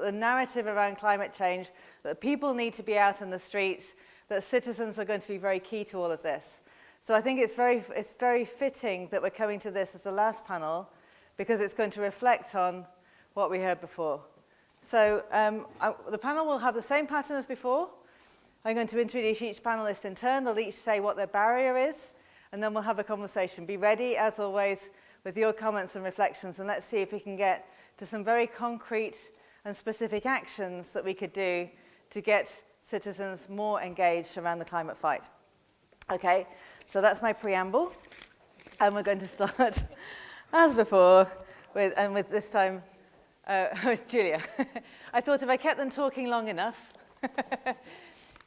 the narrative around climate change, that people need to be out in the streets, that citizens are going to be very key to all of this. So I think it's very fitting that we're coming to this as the last panel, because it's going to reflect on what we heard before. So the panel will have the same pattern as before. I'm going to introduce each panelist in turn. They'll each say what their barrier is, and then we'll have a conversation. Be ready, as always, with your comments and reflections, and let's see if we can get to some very concrete and specific actions that we could do to get citizens more engaged around the climate fight. Okay, so that's my preamble, and we're going to start, as before, with this time, with Giulia. I thought if I kept them talking long enough,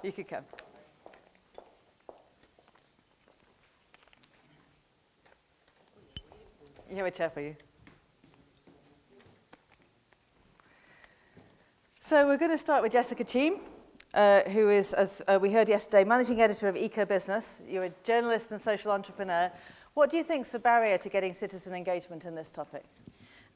you could come. You have a chair for you. So we're going to start with Jessica Cheam, who is, as we heard yesterday, managing editor of Eco Business. You're a journalist and social entrepreneur. What do you think is the barrier to getting citizen engagement in this topic?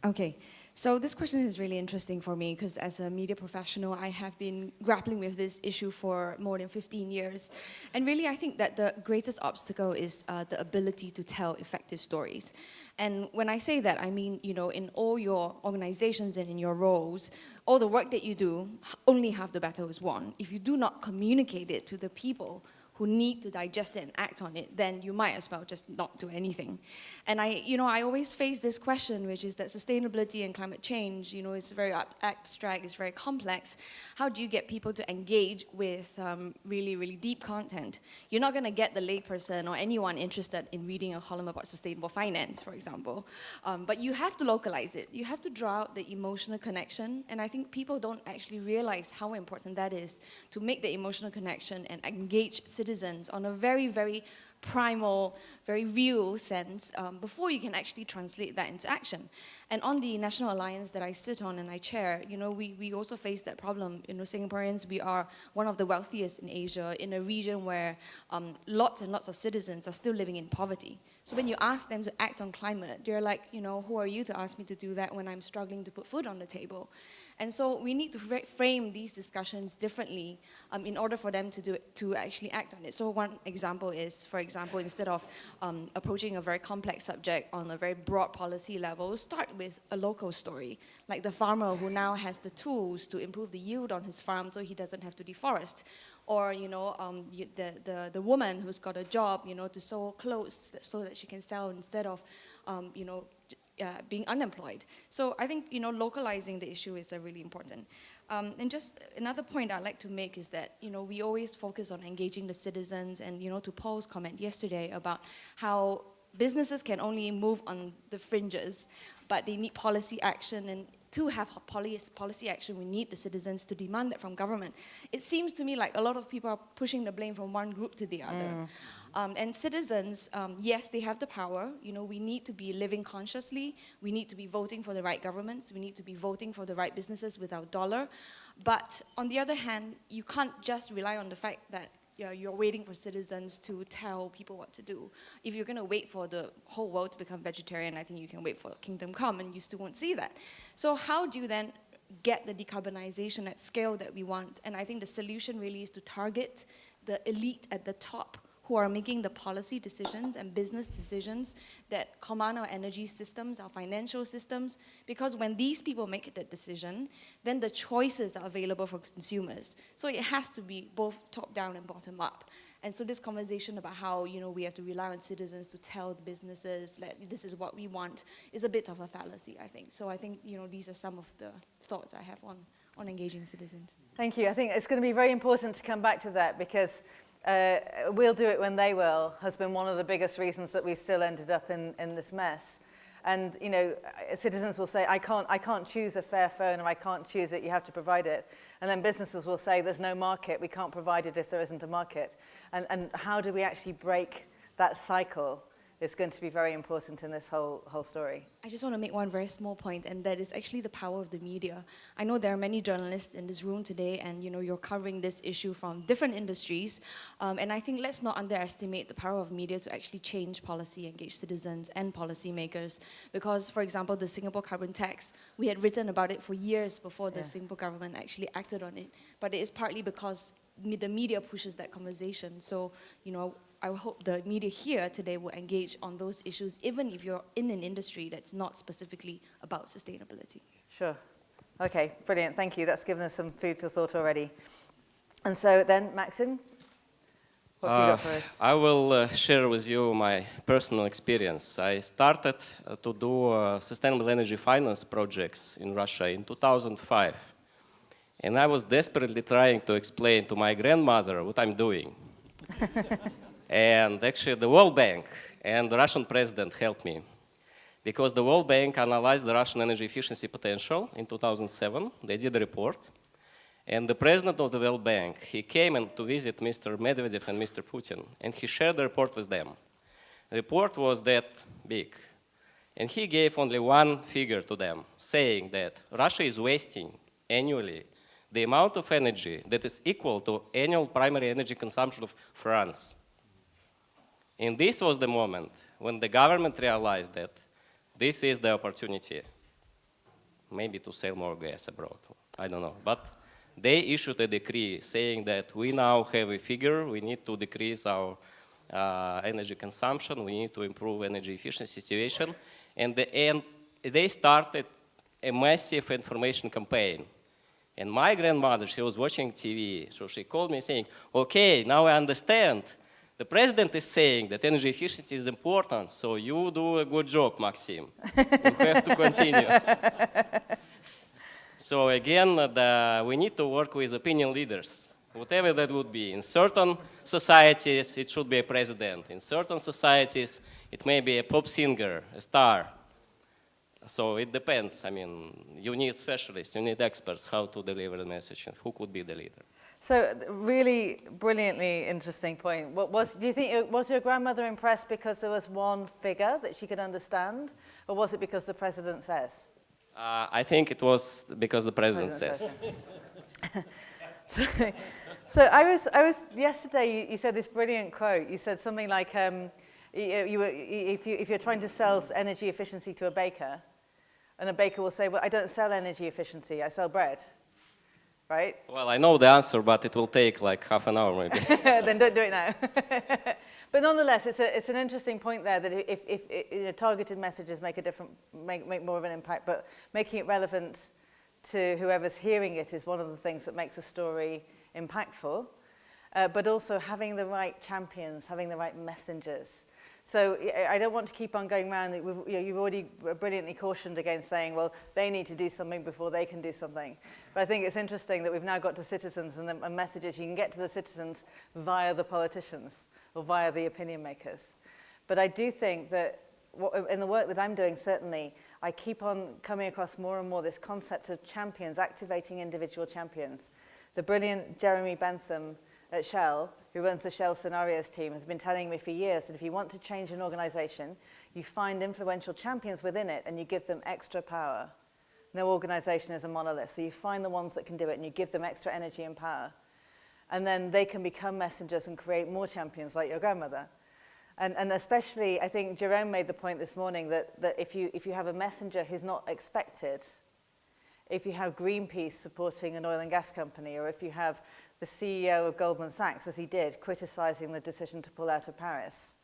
Okay, so this question is really interesting for me because as a media professional, I have been grappling with this issue for more than 15 years. And really, I think that the greatest obstacle is the ability to tell effective stories. And when I say that, I mean, you know, in all your organizations and in your roles, all the work that you do, only half the battle is won. If you do not communicate it to the people who need to digest it and act on it, then you might as well just not do anything. And I always face this question, which is that sustainability and climate change, you know, is very abstract, it's very complex. How do you get people to engage with really, really deep content? You're not going to get the layperson or anyone interested in reading a column about sustainable finance, for example. But you have to localize it. You have to draw out the emotional connection. And I think people don't actually realize how important that is to make the emotional connection and engage citizens on a very, very primal, very real sense before you can actually translate that into action. And on the National Alliance that I sit on and I chair, you know, we also face that problem. You know, Singaporeans, we are one of the wealthiest in Asia, in a region where lots and lots of citizens are still living in poverty. So when you ask them to act on climate, they're like, you know, who are you to ask me to do that when I'm struggling to put food on the table? And so we need to frame these discussions differently in order for them to actually act on it. So one example is, for example, instead of approaching a very complex subject on a very broad policy level, start with a local story, like the farmer who now has the tools to improve the yield on his farm so he doesn't have to deforest. Or, you know, the woman who's got a job, you know, to sew clothes so that she can sell instead of, you know, being unemployed. So I think, you know, localizing the issue is really important. And just another point I'd like to make is that, you know, we always focus on engaging the citizens and, you know, to Paul's comment yesterday about how businesses can only move on the fringes, but they need policy action, and to have policy action, we need the citizens to demand that from government. It seems to me like a lot of people are pushing the blame from one group to the other. And citizens, yes, they have the power. You know, we need to be living consciously. We need to be voting for the right governments. We need to be voting for the right businesses with our dollar. But on the other hand, you can't just rely on the fact that you're waiting for citizens to tell people what to do. If you're going to wait for the whole world to become vegetarian, I think you can wait for Kingdom Come and you still won't see that. So how do you then get the decarbonization at scale that we want? And I think the solution really is to target the elite at the top who are making the policy decisions and business decisions that command our energy systems, our financial systems, because when these people make that decision, then the choices are available for consumers. So it has to be both top-down and bottom-up. And so this conversation about how, you know, we have to rely on citizens to tell the businesses that this is what we want is a bit of a fallacy, I think. So I think, you know, these are some of the thoughts I have on engaging citizens. Thank you. I think it's going to be very important to come back to that, because we'll do it when they will has been one of the biggest reasons that we still ended up in this mess. And, you know, citizens will say, I can't choose a fair phone, or I can't choose it, you have to provide it. And then businesses will say, there's no market, we can't provide it if there isn't a market. And how do we actually break that cycle is going to be very important in this whole story. I just want to make one very small point, and that is actually the power of the media. I know there are many journalists in this room today, and you're covering this issue from different industries, and I think let's not underestimate the power of media to actually change policy, engage citizens and policymakers. Because, for example, the Singapore carbon tax, we had written about it for years before the Singapore government actually acted on it, but it is partly because the media pushes that conversation. So, I hope the media here today will engage on those issues, even if you're in an industry that's not specifically about sustainability. Sure. Okay, brilliant. Thank you. That's given us some food for thought already. And so then, Maxim, what have you got for us? I will share with you my personal experience. I started to do sustainable energy finance projects in Russia in 2005. And I was desperately trying to explain to my grandmother what I'm doing. And actually, the World Bank and the Russian president helped me, because the World Bank analyzed the Russian energy efficiency potential in 2007. They did a report. And the president of the World Bank, he came in to visit Mr. Medvedev and Mr. Putin, and he shared the report with them. The report was that big. And he gave only one figure to them, saying that Russia is wasting annually the amount of energy that is equal to annual primary energy consumption of France. And this was the moment when the government realized that this is the opportunity, maybe to sell more gas abroad, I don't know. But they issued a decree saying that we now have a figure, we need to decrease our energy consumption, we need to improve energy efficiency situation. And they started a massive information campaign. And my grandmother, she was watching TV, so she called me saying, okay, now I understand. The president is saying that energy efficiency is important, so you do a good job, Maxim. You have to continue. So again, we need to work with opinion leaders, whatever that would be. In certain societies, it should be a president. In certain societies, it may be a pop singer, a star. So it depends. I mean, you need specialists, you need experts how to deliver the message and who could be the leader. So really brilliantly interesting point. Do you think, was your grandmother impressed because there was one figure that she could understand, or was it because the president says? I think it was because the president says. So I was yesterday. You said this brilliant quote. You said something like, if you're trying to sell energy efficiency to a baker, and a baker will say, "Well, I don't sell energy efficiency. I sell bread." Right? Well, I know the answer, but it will take like half an hour maybe. Then don't do it now. But nonetheless, it's an interesting point there that if targeted messages make more of an impact, but making it relevant to whoever's hearing it is one of the things that makes a story impactful. But also having the right champions, having the right messengers. So I don't want to keep on going around. You've already brilliantly cautioned against saying, well, they need to do something before they can do something. But I think it's interesting that we've now got to citizens and messages. You can get to the citizens via the politicians or via the opinion makers. But I do think that in the work that I'm doing, certainly, I keep on coming across more and more this concept of champions, activating individual champions. The brilliant Jeremy Bentham at Shell, who runs the Shell Scenarios team, has been telling me for years that if you want to change an organization, you find influential champions within it and you give them extra power. No organization is a monolith, so you find the ones that can do it and you give them extra energy and power. And then they can become messengers and create more champions like your grandmother. And especially, I think Jerome made the point this morning that if you have a messenger who's not expected, if you have Greenpeace supporting an oil and gas company, or if you have the CEO of Goldman Sachs, as he did, criticizing the decision to pull out of Paris,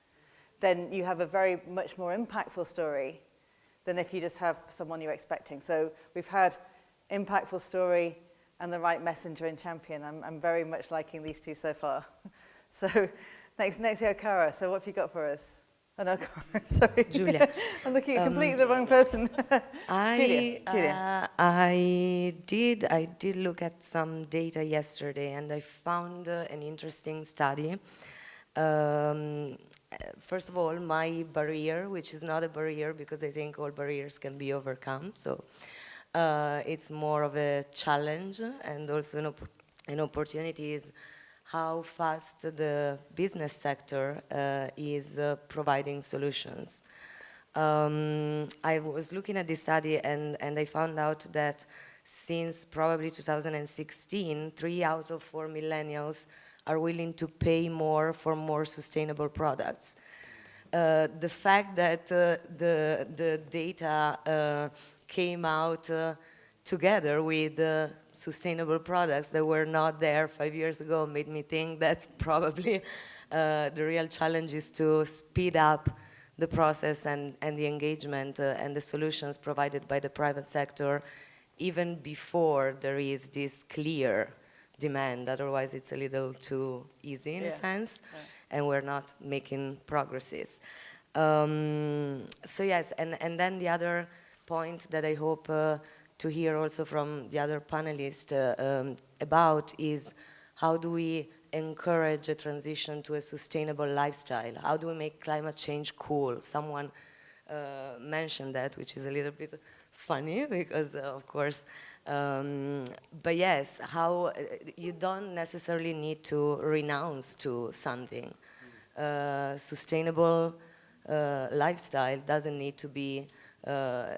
then you have a very much more impactful story than if you just have someone you're expecting. So we've had impactful story and the right messenger and champion. I'm very much liking these two so far. So next year, Cara. So what have you got for us? Oh no, Cara, sorry. Giulia. I'm looking at completely the wrong person. Julia. I did look at some data yesterday, and I found an interesting study. First of all, my barrier, which is not a barrier because I think all barriers can be overcome. So it's more of a challenge and also an opportunity is how fast the business sector is providing solutions. I was looking at this study and I found out that since probably 2016, 3 out of 4 millennials are willing to pay more for more sustainable products. The fact that the data came out together with sustainable products that were not there 5 years ago made me think that probably the real challenge is to speed up the process and the engagement and the solutions provided by the private sector even before there is this clear demand. Otherwise, it's a little too easy in a sense, and we're not making progresses. So yes, and then the other point that I hope to hear also from the other panelists about is how do we encourage a transition to a sustainable lifestyle? How do we make climate change cool? Someone mentioned that, which is a little bit funny because, of course, but yes, how you don't necessarily need to renounce to something. Sustainable lifestyle doesn't need to be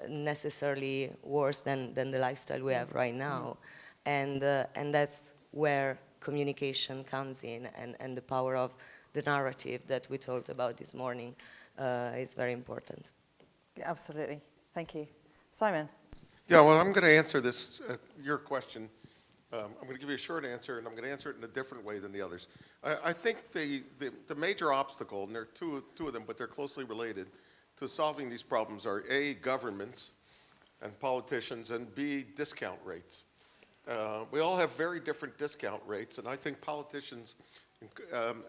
necessarily worse than the lifestyle we have right now. And that's where communication comes in, and the power of the narrative that we talked about this morning is very important. Yeah, absolutely. Thank you. Simon? Yeah, well, I'm going to answer this, your question. I'm going to give you a short answer, and I'm going to answer it in a different way than the others. I think the major obstacle, and there are two of them, but they're closely related, to solving these problems are A, governments and politicians, and B, discount rates. We all have very different discount rates, and I think politicians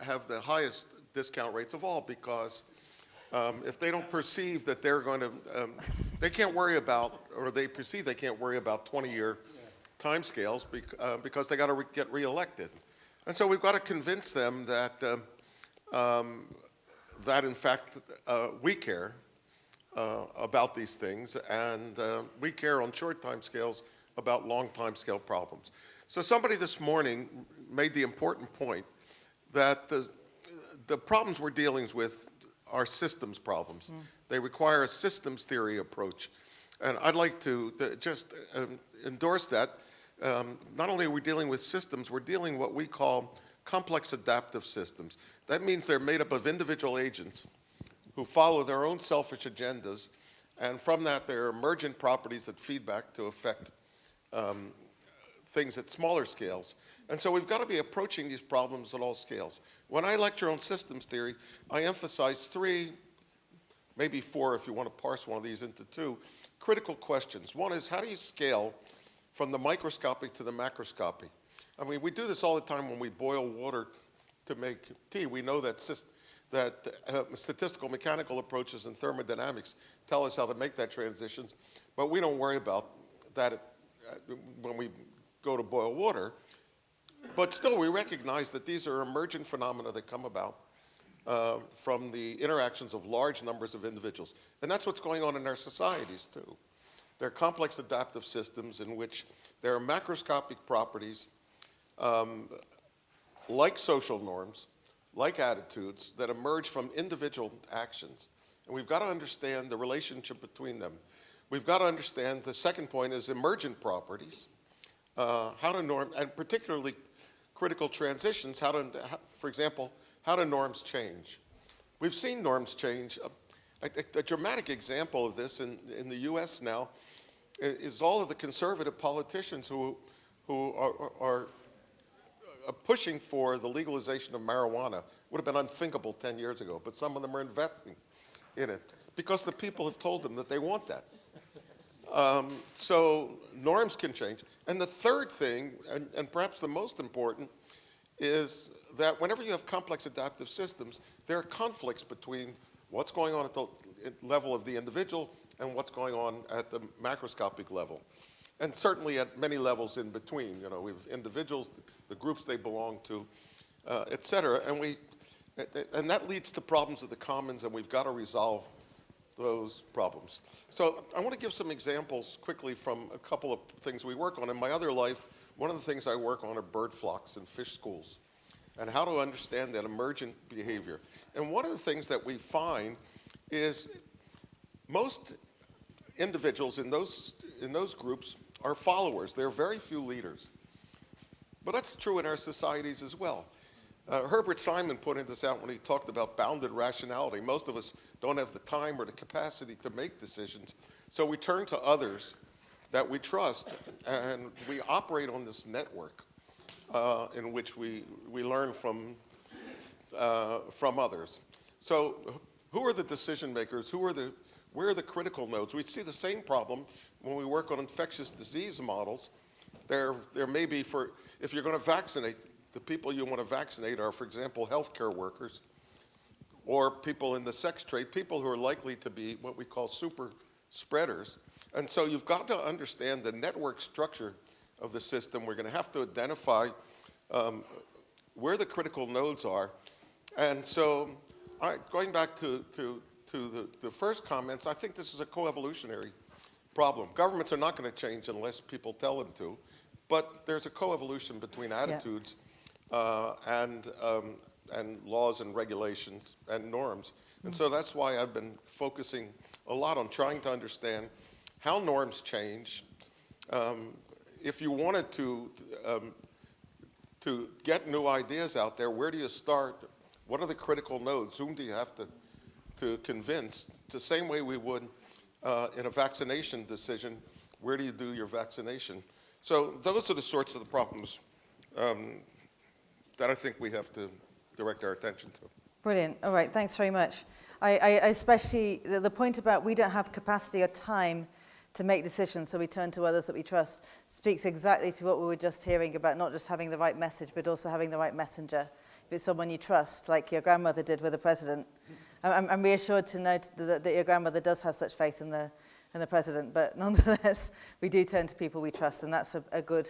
have the highest discount rates of all because if they don't perceive that they're going to, they can't worry about, or they perceive they can't worry about 20-year timescales because they got to get reelected. And so we've got to convince them that, that in fact, we care about these things, and we care on short timescales about long timescale problems. So somebody this morning made the important point that the problems we're dealing with are systems problems. They require a systems theory approach. And I'd like to just endorse that. Not only are we dealing with systems, we're dealing what we call complex adaptive systems. That means they're made up of individual agents who follow their own selfish agendas, and from that there are emergent properties that feed back to affect things at smaller scales. And so we've got to be approaching these problems at all scales. When I lecture on systems theory, I emphasize 3, maybe 4 if you want to parse one of these into 2, critical questions. One is, how do you scale from the microscopic to the macroscopic? I mean, we do this all the time when we boil water to make tea. We know that statistical mechanical approaches and thermodynamics tell us how to make that transition, but we don't worry about that when we go to boil water. But still, we recognize that these are emergent phenomena that come about from the interactions of large numbers of individuals. And that's what's going on in our societies, too. There are complex adaptive systems in which there are macroscopic properties like social norms, like attitudes, that emerge from individual actions. And we've got to understand the relationship between them. We've got to understand, the second point is emergent properties, how to norm, and particularly critical transitions, for example, how do norms change? We've seen norms change. A dramatic example of this in the US now is all of the conservative politicians who are pushing for the legalization of marijuana. Would have been unthinkable 10 years ago, but some of them are investing in it because the people have told them that they want that. So norms can change. And the third thing, and perhaps the most important, is that whenever you have complex adaptive systems, there are conflicts between what's going on at the level of the individual and what's going on at the macroscopic level. And certainly at many levels in between. You know, we have individuals, the groups they belong to, et cetera. And that leads to problems of the commons, and we've got to resolve those problems. So I want to give some examples quickly from a couple of things we work on. In my other life, one of the things I work on are bird flocks and fish schools. and how to understand that emergent behavior. And one of the things that we find is most individuals in those groups are followers. There are very few leaders. But that's true in our societies as well. Herbert Simon pointed this out when he talked about bounded rationality. Most of us don't have the time or the capacity to make decisions, so we turn to others that we trust, and we operate on this network in which we learn from others. So who are the decision makers? Where are the critical nodes? We see the same problem when we work on infectious disease models. There may be, if you're going to vaccinate, the people you want to vaccinate are, for example, healthcare workers or people in the sex trade, people who are likely to be what we call super spreaders. And so you've got to understand the network structure of the system. We're going to have to identify where the critical nodes are. And so going back to the first comments, I think this is a coevolutionary problem. Governments are not going to change unless people tell them to. But there's a coevolution between attitudes and laws and regulations and norms. And so that's why I've been focusing a lot on trying to understand how norms change. If you wanted to get new ideas out there, where do you start? What are the critical nodes? Whom do you have to convince? It's the same way we would in a vaccination decision. Where do you do your vaccination? So those are the sorts of the problems that I think we have to direct our attention to. Brilliant. All right, thanks very much. I especially, the point about we don't have capacity or time to make decisions, so we turn to others that we trust, speaks exactly to what we were just hearing about not just having the right message, but also having the right messenger. If it's someone you trust, like your grandmother did with the president. I'm reassured to know that your grandmother does have such faith in the president, but nonetheless, we do turn to people we trust, and that's a good,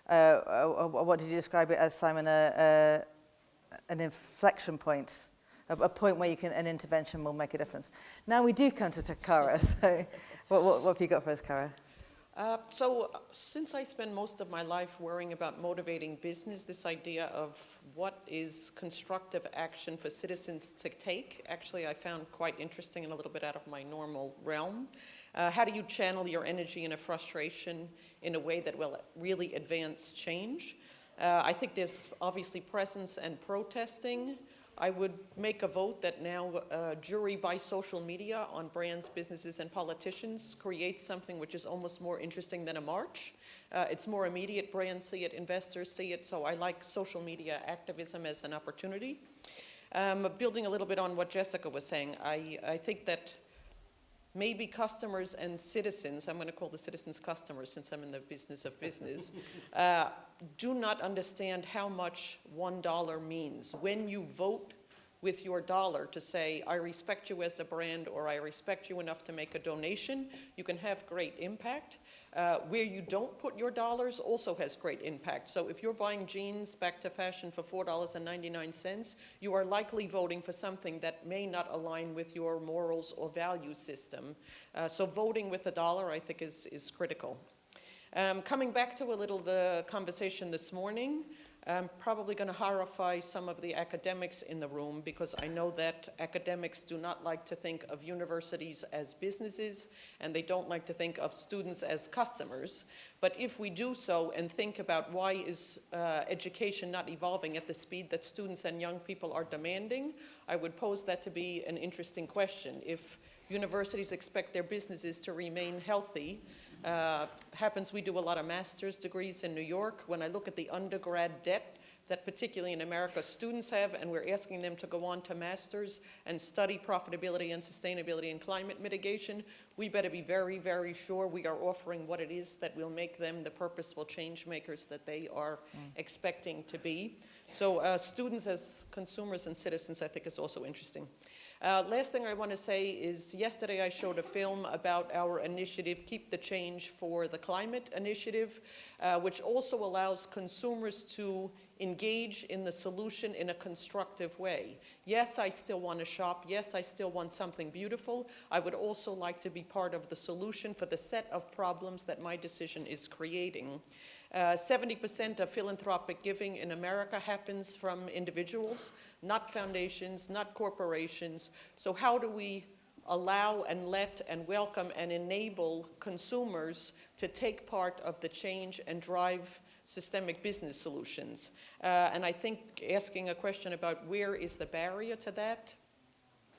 what did you describe it as, Simon, an inflection point, a point where an intervention will make a difference. Now we do come to Cara, so what have you got for us, Cara? So since I spend most of my life worrying about motivating business, this idea of what is constructive action for citizens to take, actually I found quite interesting and a little bit out of my normal realm. How do you channel your energy and a frustration in a way that will really advance change? I think there's obviously presence and protesting. I would make a vote that now jury by social media on brands, businesses, and politicians creates something which is almost more interesting than a march. It's more immediate. Brands see it, investors see it, so I like social media activism as an opportunity. Building a little bit on what Jessica was saying, I think that maybe customers and citizens, I'm going to call the citizens customers since I'm in the business of business, do not understand how much $1 means. When you vote with your dollar to say, I respect you as a brand, or I respect you enough to make a donation, you can have great impact. Where you don't put your dollars also has great impact. So if you're buying jeans back to fashion for $4.99, you are likely voting for something that may not align with your morals or value system. So voting with a dollar, I think, is critical. Coming back to a little the conversation this morning, I'm probably going to horrify some of the academics in the room because I know that academics do not like to think of universities as businesses and they don't like to think of students as customers. But if we do so and think about why is education not evolving at the speed that students and young people are demanding, I would pose that to be an interesting question. If universities expect their businesses to remain healthy, happens we do a lot of master's degrees in New York. When I look at the undergrad debt that particularly in America students have, and we're asking them to go on to masters and study profitability and sustainability and climate mitigation, we better be very, very sure we are offering what it is that will make them the purposeful change makers that they are expecting to be. So students as consumers and citizens, I think, is also interesting. Last thing I want to say is yesterday I showed a film about our initiative, Keep the Change for the Climate Initiative, which also allows consumers to engage in the solution in a constructive way. Yes, I still want to shop. Yes, I still want something beautiful. I would also like to be part of the solution for the set of problems that my decision is creating. 70% of philanthropic giving in America happens from individuals, not foundations, not corporations. So how do we allow and let and welcome and enable consumers to take part of the change and drive systemic business solutions? And I think asking a question about where is the barrier to that,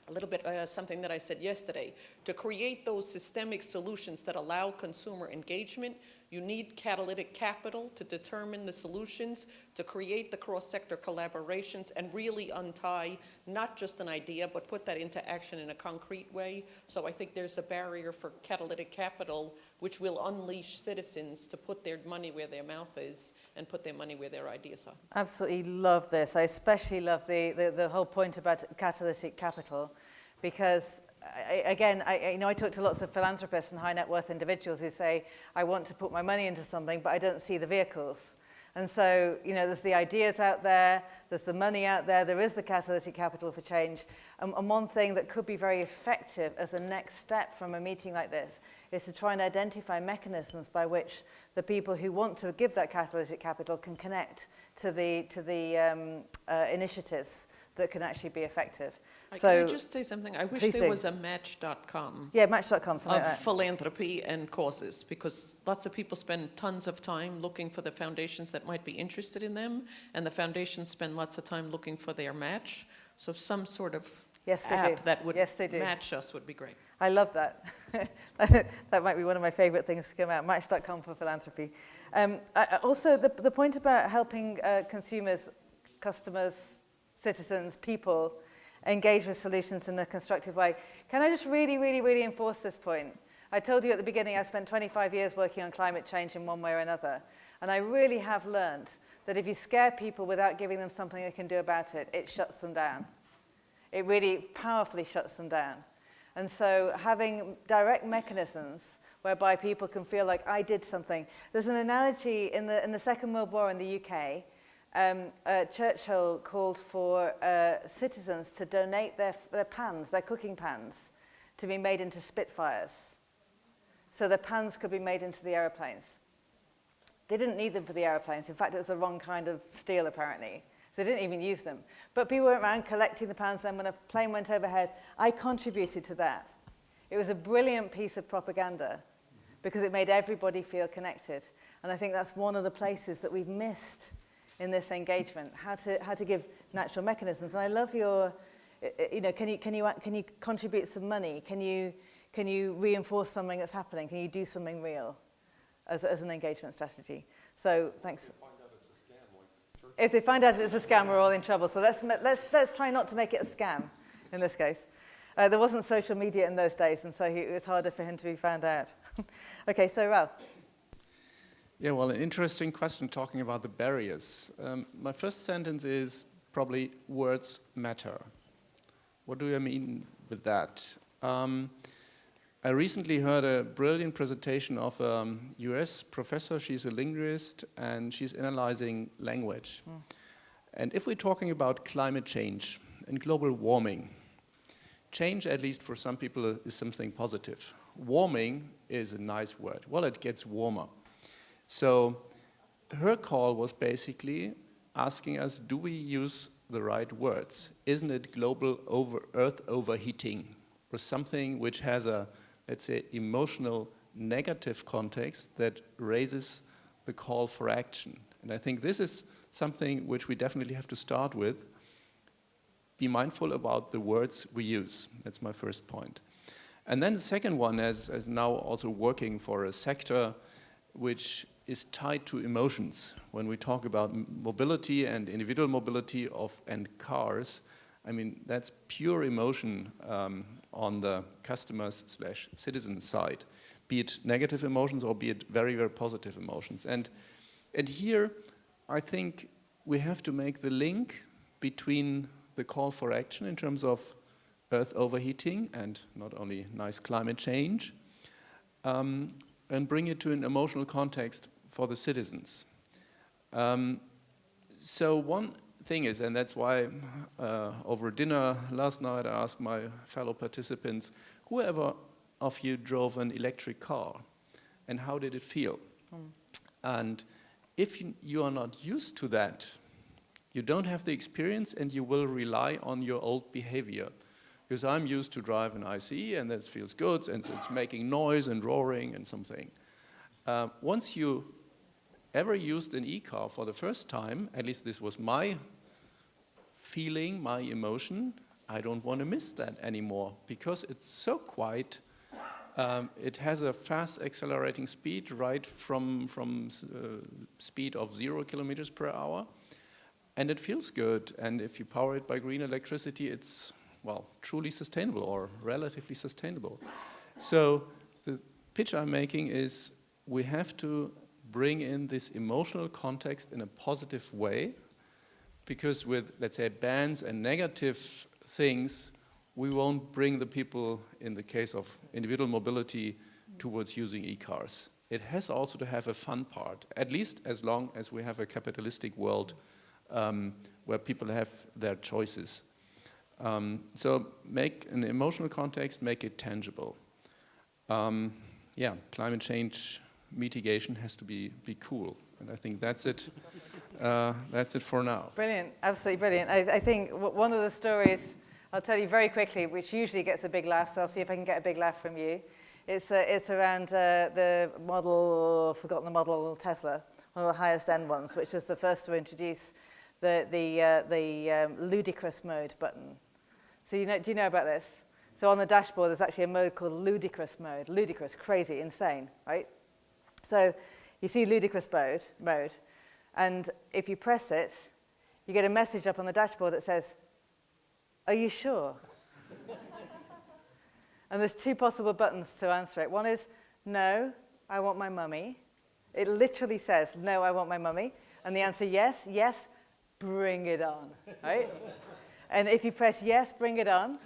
a little bit something that I said yesterday, to create those systemic solutions that allow consumer engagement, you need catalytic capital to determine the solutions, to create the cross-sector collaborations and really untie not just an idea, but put that into action in a concrete way. So I think there's a barrier for catalytic capital, which will unleash citizens to put their money where their mouth is and put their money where their ideas are. Absolutely love this. I especially love the whole point about catalytic capital, because I talk to lots of philanthropists and high net worth individuals who say, I want to put my money into something, but I don't see the vehicles. And so, there's the ideas out there, there's the money out there, there is the catalytic capital for change. And one thing that could be very effective as a next step from a meeting like this is to try and identify mechanisms by which the people who want to give that catalytic capital can connect to the initiatives that can actually be effective. Can I just say something? I wish there was a Match.com. Yeah, Match.com, something of like that. philanthropy and causes, because lots of people spend tons of time looking for the foundations that might be interested in them, and the foundations spend lots of time looking for their match. So some sort of app that would match us would be great. I love that. That might be one of my favorite things to come out, Match.com for philanthropy. Also, the point about helping consumers, customers, citizens, people engage with solutions in a constructive way. Can I just really, really, really enforce this point? I told you at the beginning I spent 25 years working on climate change in one way or another. And I really have learned that if you scare people without giving them something they can do about it, it shuts them down. It really powerfully shuts them down. And so having direct mechanisms whereby people can feel like I did something. There's an analogy in the Second World War in the UK. Churchill called for citizens to donate their pans, their cooking pans, to be made into Spitfires. So the pans could be made into the aeroplanes. They didn't need them for the aeroplanes. In fact, it was the wrong kind of steel, apparently. So they didn't even use them. But people went around collecting the pans. Then when a plane went overhead, I contributed to that. It was a brilliant piece of propaganda because it made everybody feel connected. And I think that's one of the places that we've missed in this engagement, how to give natural mechanisms. And I love your, can you contribute some money? Can you reinforce something that's happening? Can you do something real as an engagement strategy? So thanks. If they find out it's a scam, we're all in trouble. So let's try not to make it a scam in this case. There wasn't social media in those days, and so it was harder for him to be found out. Okay, so Ralf. Yeah, well, an interesting question talking about the barriers. My first sentence is probably words matter. What do I mean with that? I recently heard a brilliant presentation of a US professor. She's a linguist, and she's analyzing language. And if we're talking about climate change and global warming, change, at least for some people, is something positive. Warming is a nice word. Well, it gets warmer. So her call was basically asking us, do we use the right words? Isn't it global Earth overheating or something which has a, let's say, emotional negative context that raises the call for action? And I think this is something which we definitely have to start with. Be mindful about the words we use. That's my first point. And then the second one, as now also working for a sector which is tied to emotions. When we talk about mobility and individual mobility and cars, I mean, that's pure emotion on the customers/citizen side, be it negative emotions or be it very, very positive emotions. And here, I think we have to make the link between the call for action in terms of Earth overheating and not only nice climate change, and bring it to an emotional context for the citizens. So one thing is, and that's why over dinner last night I asked my fellow participants, whoever of you drove an electric car, and how did it feel? And if you are not used to that, you don't have the experience and you will rely on your old behavior. Because I'm used to drive an ICE and that feels good and it's making noise and roaring and something. Once you ever used an e-car for the first time, at least this was my feeling, my emotion, I don't want to miss that anymore because it's so quiet. It has a fast accelerating speed right from speed of 0 kilometers per hour. And it feels good. And if you power it by green electricity, it's, well, truly sustainable or relatively sustainable. So the pitch I'm making is we have to bring in this emotional context in a positive way, because with, let's say, bans and negative things, we won't bring the people, in the case of individual mobility, towards using e-cars. It has also to have a fun part, at least as long as we have a capitalistic world where people have their choices. So make an emotional context, make it tangible. Yeah, climate change mitigation has to be cool, and I think that's it. That's it for now. Brilliant, absolutely brilliant. I think one of the stories, I'll tell you very quickly, which usually gets a big laugh, so I'll see if I can get a big laugh from you. It's around the model, I've forgotten the model, Tesla, one of the highest end ones, which is the first to introduce the Ludicrous mode button. So do you know about this? So on the dashboard, there's actually a mode called Ludicrous mode. Ludicrous, crazy, insane, right? So you see Ludicrous mode, and if you press it, you get a message up on the dashboard that says, "Are you sure?" And there's two possible buttons to answer it. One is, "No, I want my mummy." It literally says, "No, I want my mummy." And the answer, yes, yes, bring it on, right? And if you press yes, bring it on,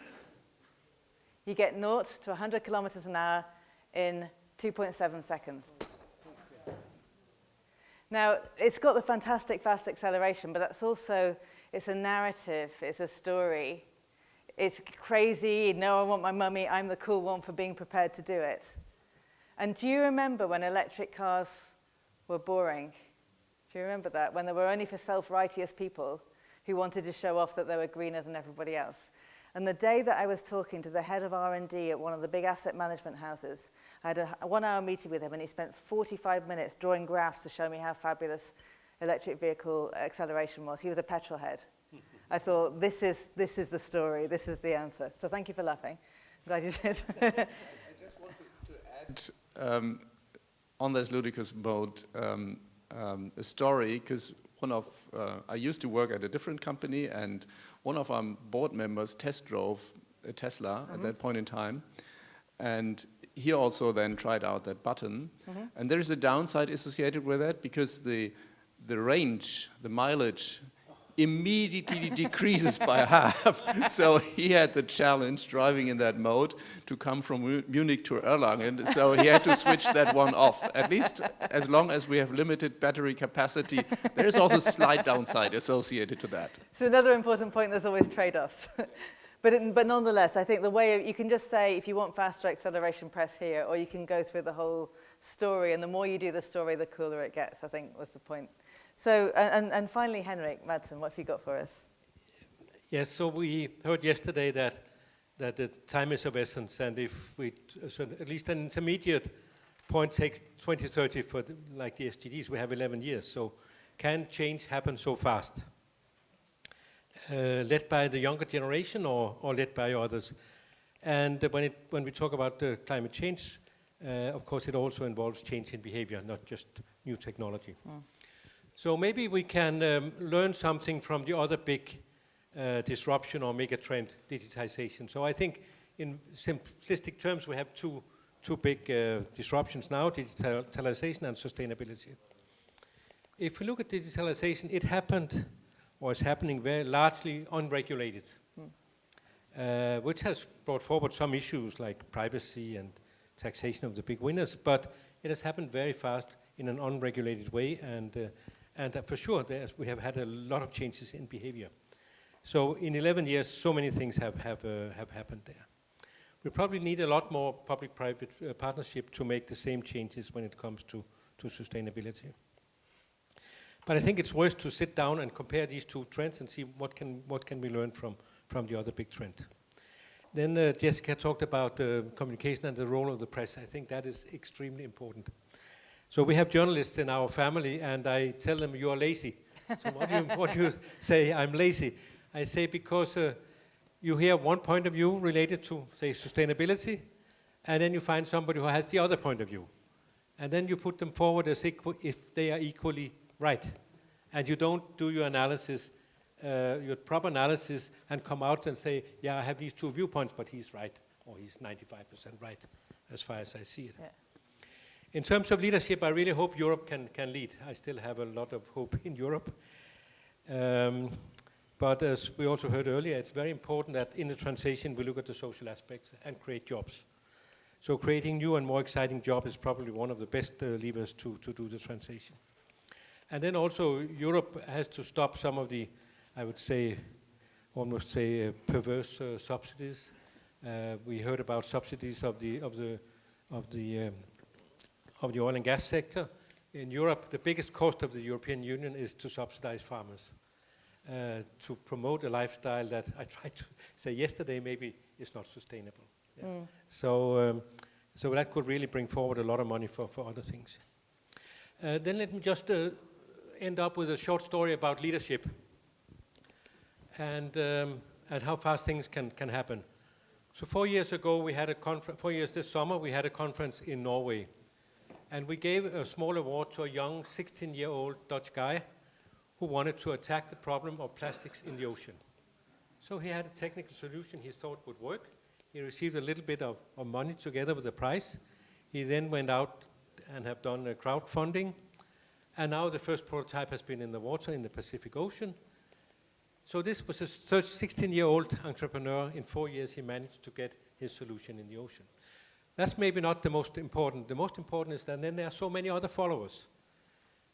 you get 0 to 100 kilometers an hour in 2.7 seconds. Now, it's got the fantastic fast acceleration, but that's also, it's a narrative, it's a story. It's crazy, no, I want my mummy, I'm the cool one for being prepared to do it. And do you remember when electric cars were boring? Do you remember that? When they were only for self-righteous people who wanted to show off that they were greener than everybody else. And the day that I was talking to the head of R&D at one of the big asset management houses, I had a 1-hour meeting with him, and he spent 45 minutes drawing graphs to show me how fabulous electric vehicle acceleration was. He was a petrol head. I thought, this is the story, this is the answer. So thank you for laughing. I'm glad you did. I just wanted to add on this Ludicrous mode a story, because I used to work at a different company, and one of our board members test drove a Tesla at that point in time, and he also then tried out that button. And there is a downside associated with that, because the range, the mileage, immediately decreases by half. So he had the challenge driving in that mode to come from Munich to Erlangen. So he had to switch that one off. At least as long as we have limited battery capacity, there is also a slight downside associated to that. So another important point, there's always trade-offs. But nonetheless, I think the way, you can just say, if you want faster acceleration, press here, or you can go through the whole story, and the more you do the story, the cooler it gets, I think was the point. So, and finally, Henrik, Madsen, what have you got for us? Yes, so we heard yesterday that the time is of essence, and if we, so at least an intermediate point takes 2030 for like the SDGs, we have 11 years. So can change happen so fast? Led by the younger generation or led by others? And when we talk about climate change, of course, it also involves change in behavior, not just new technology. So maybe we can learn something from the other big disruption or mega trend, digitization. So I think in simplistic terms, we have two big disruptions now, digitalization and sustainability. If we look at digitalization, it happened, or is happening very largely unregulated, which has brought forward some issues like privacy and taxation of the big winners, but it has happened very fast in an unregulated way, and for sure, we have had a lot of changes in behavior. So in 11 years, so many things have happened there. We probably need a lot more public-private partnership to make the same changes when it comes to sustainability. But I think it's worth to sit down and compare these two trends and see what can we learn from the other big trend. Then Jessica talked about communication and the role of the press. I think that is extremely important. So we have journalists in our family, and I tell them, you are lazy. So what do you say? I'm lazy. I say because you hear one point of view related to, say, sustainability, and then you find somebody who has the other point of view. And then you put them forward as if they are equally right. And you don't do your analysis, your proper analysis, and come out and say, yeah, I have these two viewpoints, but he's right, or he's 95% right, as far as I see it. Yeah. In terms of leadership, I really hope Europe can lead. I still have a lot of hope in Europe. But as we also heard earlier, it's very important that in the transition we look at the social aspects and create jobs. So creating new and more exciting jobs is probably one of the best levers to do the transition. And then also Europe has to stop some of the, I would say, almost say perverse subsidies. We heard about subsidies of the oil and gas sector. In Europe, the biggest cost of the European Union is to subsidize farmers, to promote a lifestyle that I tried to say yesterday maybe is not sustainable. Yeah. Mm. So that could really bring forward a lot of money for other things. Then let me just end up with a short story about leadership and how fast things can happen. So 4 years ago, we had a conference, 4 years this summer, we had a conference in Norway. And we gave a small award to a young 16-year-old Dutch guy who wanted to attack the problem of plastics in the ocean. So he had a technical solution he thought would work. He received a little bit of money together with the prize. He then went out and have done crowdfunding. And now the first prototype has been in the water in the Pacific Ocean. So this was a 16-year-old entrepreneur. In 4 years, he managed to get his solution in the ocean. That's maybe not the most important. The most important is that then there are so many other followers.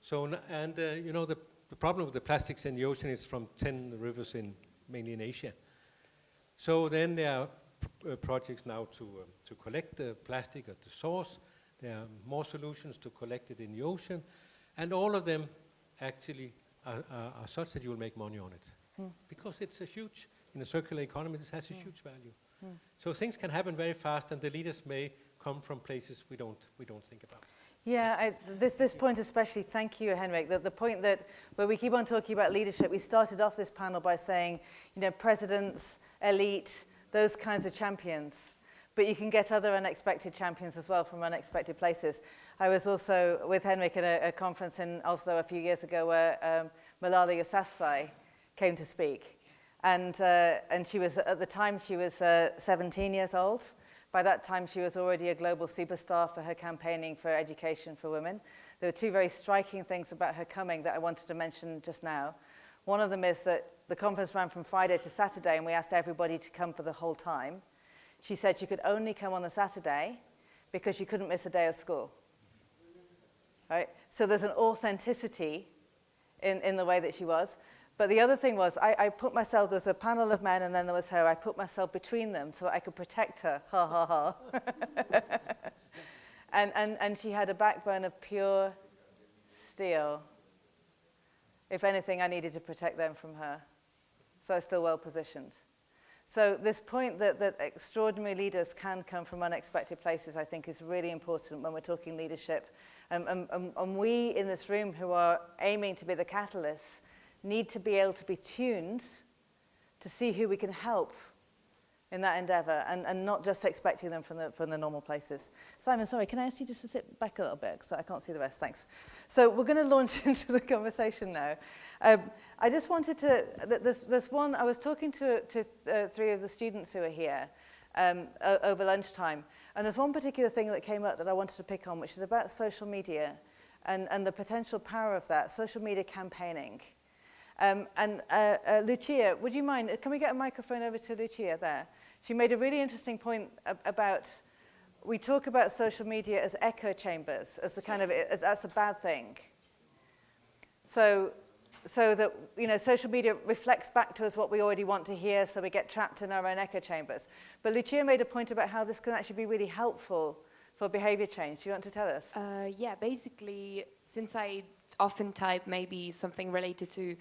So, and you know, the problem with the plastics in the ocean is from 10 rivers mainly in Asia. So then there are projects now to collect the plastic at the source. There are more solutions to collect it in the ocean. And all of them actually are such that you will make money on it. Because it's a huge, in a circular economy, this has a huge value. So things can happen very fast, and the leaders may come from places we don't think about. Yeah, this point especially, thank you, Henrik, the point that where we keep on talking about leadership, we started off this panel by saying, you know, presidents, elite, those kinds of champions. But you can get other unexpected champions as well from unexpected places. I was also with Henrik at a conference in Oslo a few years ago where Malala Yousafzai came to speak. And she was, at the time, she was 17 years old. By that time, she was already a global superstar for her campaigning for education for women. There were two very striking things about her coming that I wanted to mention just now. One of them is that the conference ran from Friday to Saturday, and we asked everybody to come for the whole time. She said she could only come on the Saturday because she couldn't miss a day of school. Right? So there's an authenticity in the way that she was. But the other thing was, I put myself, there's a panel of men and then there was her, I put myself between them so I could protect her, ha ha ha. and she had a backbone of pure steel. If anything, I needed to protect them from her. So I was still well positioned. So this point that extraordinary leaders can come from unexpected places, I think is really important when we're talking leadership. And we in this room who are aiming to be the catalysts need to be able to be tuned to see who we can help in that endeavor and not just expecting them from the normal places. Simon, sorry, can I ask you just to sit back a little bit because I can't see the rest, thanks. So we're going to launch into the conversation now. I just wanted to, there's one, I was talking to 3 of the students who are here over lunchtime, and there's one particular thing that came up that I wanted to pick on, which is about social media and the potential power of that, social media campaigning. Lucia, would you mind, can we get a microphone over to Lucia there? She made a really interesting point about, we talk about social media as echo chambers, as the kind of, as that's a bad thing. So that, you know, social media reflects back to us what we already want to hear, so we get trapped in our own echo chambers. But Lucia made a point about how this can actually be really helpful for behavior change. Do you want to tell us? Yeah, basically, since I often type maybe something related to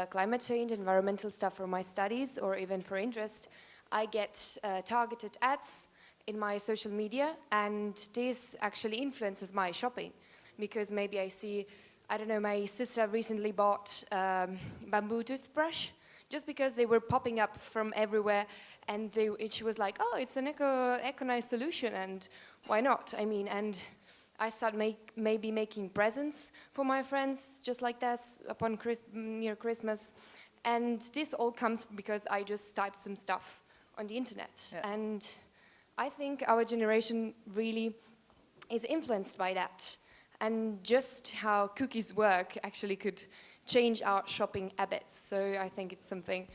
climate change, environmental stuff for my studies or even for interest, I get targeted ads in my social media, and this actually influences my shopping, because maybe I see, I don't know, my sister recently bought bamboo toothbrush just because they were popping up from everywhere, and she was like, oh, it's an eco-nice solution, and why not? I mean, and I start maybe making presents for my friends just like this upon near Christmas, and this all comes because I just typed some stuff on the internet. Yeah. And I think our generation really is influenced by that, and just how cookies work actually could change our shopping habits. So I think it's something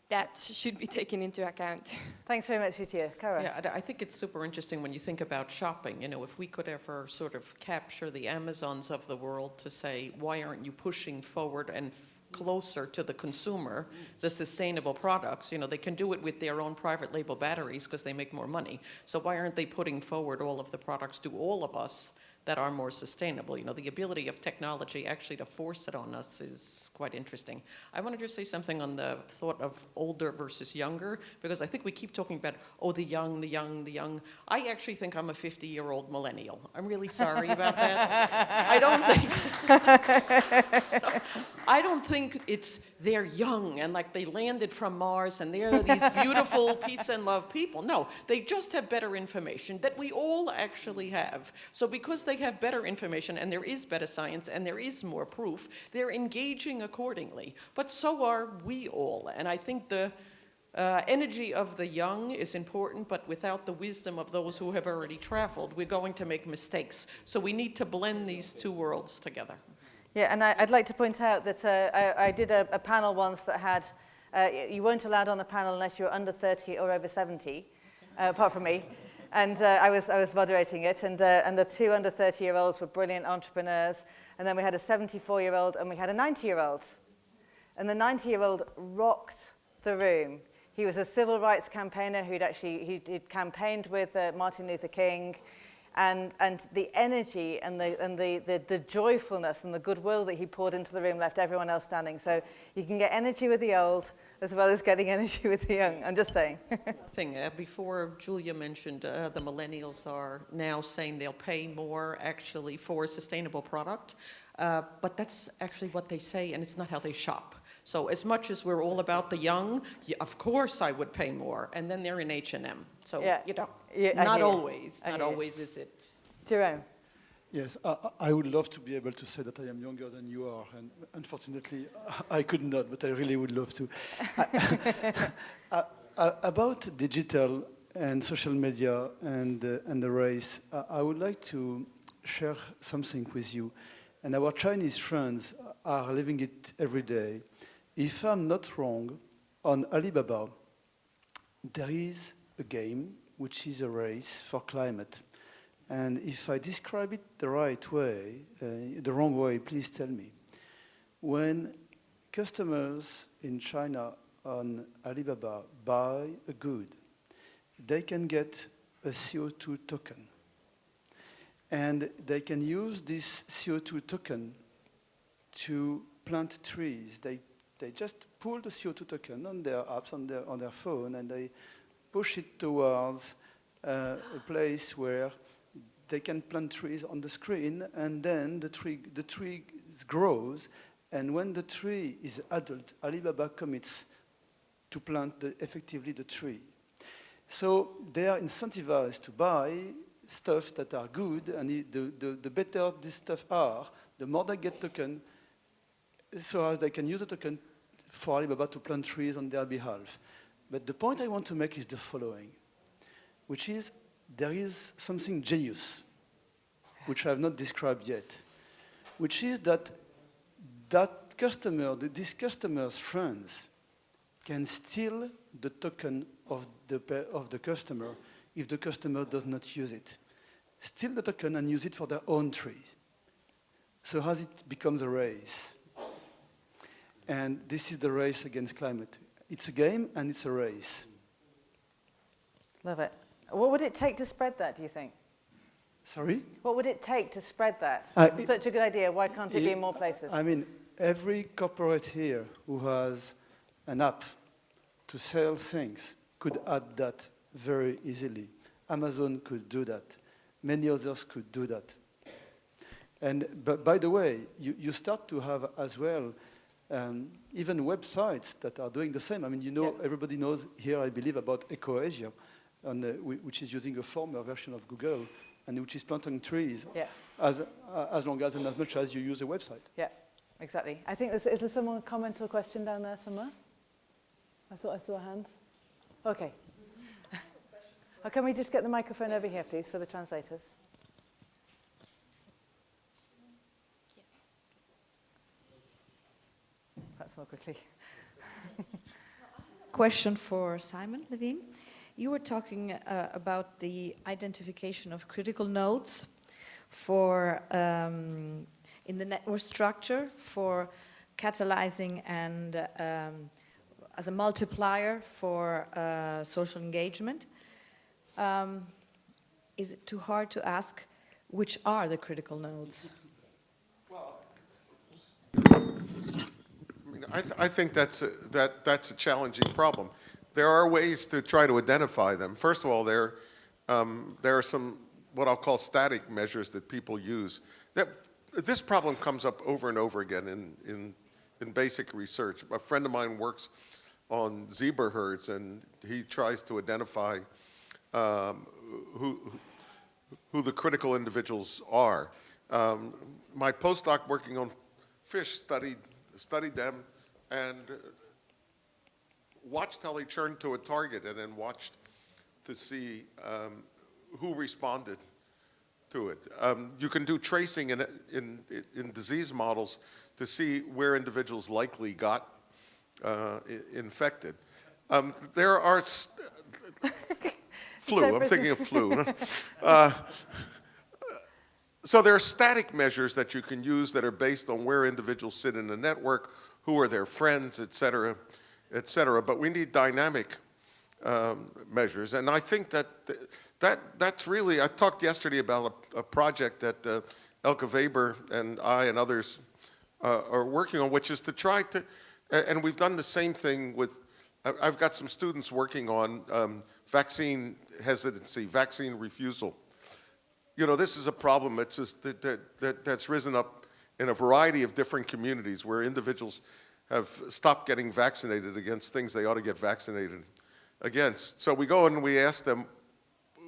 that should be taken into account. Thanks very much, Giulia. Cara? Yeah, I think it's super interesting when you think about shopping. You know, if we could ever sort of capture the Amazons of the world to say, why aren't you pushing forward and closer to the consumer, the sustainable products? You know, they can do it with their own private label batteries because they make more money. So why aren't they putting forward all of the products to all of us that are more sustainable? You know, the ability of technology actually to force it on us is quite interesting. I want to just say something on the thought of older versus younger, because I think we keep talking about, oh, the young, the young, the young. I actually think I'm a 50-year-old millennial. I'm really sorry about that. I don't think it's they're young and like they landed from Mars and they're these beautiful peace and love people. No, they just have better information that we all actually have. So because they have better information and there is better science and there is more proof, they're engaging accordingly. But so are we all. And I think the energy of the young is important, but without the wisdom of those who have already traveled, we're going to make mistakes. So we need to blend these two worlds together. Yeah, and I'd like to point out that I did a panel once that had, you weren't allowed on the panel unless you were under 30 or over 70, apart from me. And I was moderating it, and the two under 30-year-olds were brilliant entrepreneurs, and then we had a 74-year-old and we had a 90-year-old. And the 90-year-old rocked the room. He was a civil rights campaigner he'd campaigned with Martin Luther King, and the energy and the joyfulness and the goodwill that he poured into the room left everyone else standing. So you can get energy with the old as well as getting energy with the young. I'm just saying. Before Giulia mentioned the millennials are now saying they'll pay more actually for a sustainable product, but that's actually what they say, and it's not how they shop. So as much as we're all about the young, of course I would pay more, and then they're in H&M. So, you know, not always is it. Jerome? Yes, I would love to be able to say that I am younger than you are, and unfortunately I could not, but I really would love to. About digital and social media and the race, I would like to share something with you. And our Chinese friends are living it every day. If I'm not wrong, on Alibaba, there is a game which is a race for climate. And if I describe it the right way, the wrong way, please tell me. When customers in China on Alibaba buy a good, they can get a CO2 token. And they can use this CO2 token to plant trees. They just pull the CO2 token on their apps, on their phone, and they push it towards a place where they can plant trees on the screen, and then the tree grows, and when the tree is adult, Alibaba commits to plant effectively the tree. So they are incentivized to buy stuff that are good, and the better this stuff are, the more they get token, so as they can use the token for Alibaba to plant trees on their behalf. But the point I want to make is the following, which is there is something genius, which I have not described yet, which is that this customer's friends can steal the token of the customer if the customer does not use it. Steal the token and use it for their own tree. So as it becomes a race. And this is the race against climate. It's a game and it's a race. Love it. What would it take to spread that, do you think? Sorry? What would it take to spread that? I- It's such a good idea. Why can't it be in more places? I mean, every corporate here who has an app to sell things could add that very easily. Amazon could do that. Many others could do that. But by the way, you start to have as well even websites that are doing the same. I mean, you know, everybody knows here, I believe, about Ecology, which is using a former version of Google, and which is planting trees as long as and as much as you use a website. Yeah, exactly. I think, is there someone comment or question down there somewhere? I thought I saw a hand. Okay. Can we just get the microphone over here, please, for the translators? Perhaps more quickly. Question for Simon Levin. You were talking about the identification of critical nodes for in the network structure for catalyzing and as a multiplier for social engagement. Is it too hard to ask which are the critical nodes? I think that's a challenging problem. There are ways to try to identify them. First of all, there are some what I'll call static measures that people use. This problem comes up over and over again in basic research. A friend of mine works on zebra herds, and he tries to identify who the critical individuals are. My postdoc working on fish studied them and watched how they turned to a target, and then watched to see who responded to it. You can do tracing in disease models to see where individuals likely got infected. There are flu. I'm thinking of flu. So there are static measures that you can use that are based on where individuals sit in the network, who are their friends, et cetera, et cetera. But we need dynamic measures. And I think that's really, I talked yesterday about a project that Elke Weber and I and others are working on, which is to try to, and we've done the same thing with, I've got some students working on vaccine hesitancy, vaccine refusal. You know, this is a problem that's just that's risen up in a variety of different communities where individuals have stopped getting vaccinated against things they ought to get vaccinated against. So we go and we ask them,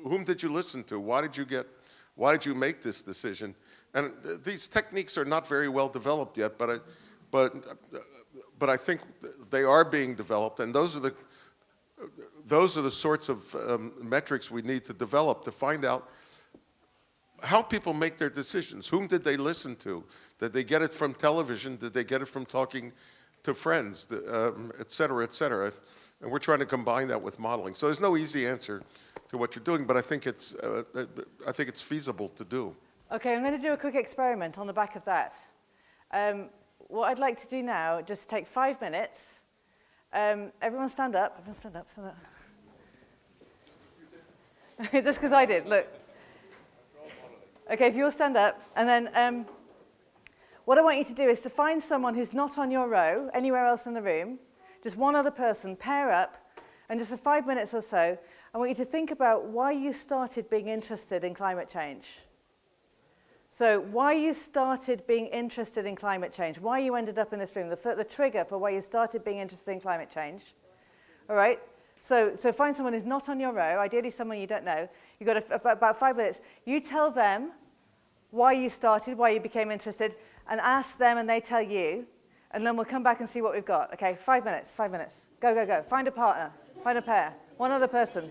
whom did you listen to? Why did you make this decision? And these techniques are not very well developed yet, but I think they are being developed, and those are the sorts of metrics we need to develop to find out how people make their decisions. Whom did they listen to? Did they get it from television? Did they get it from talking to friends, et cetera, et cetera? And we're trying to combine that with modeling. So there's no easy answer to what you're doing, but I think it's feasible to do. Okay, I'm going to do a quick experiment on the back of that. What I'd like to do now, just take 5 minutes. Everyone stand up. Everyone stand up, stand up. Just because I did, look. Okay, if you'll stand up, and then what I want you to do is to find someone who's not on your row, anywhere else in the room, just one other person, pair up, and just for 5 minutes or so, I want you to think about why you started being interested in climate change. So why you started being interested in climate change, why you ended up in this room, the trigger for why you started being interested in climate change. All right? So find someone who's not on your row, ideally someone you don't know. You've got about 5 minutes. You tell them why you started, why you became interested, and ask them and they tell you, and then we'll come back and see what we've got. Okay, 5 minutes, 5 minutes. Go, go, go. Find a partner, find a pair, one other person.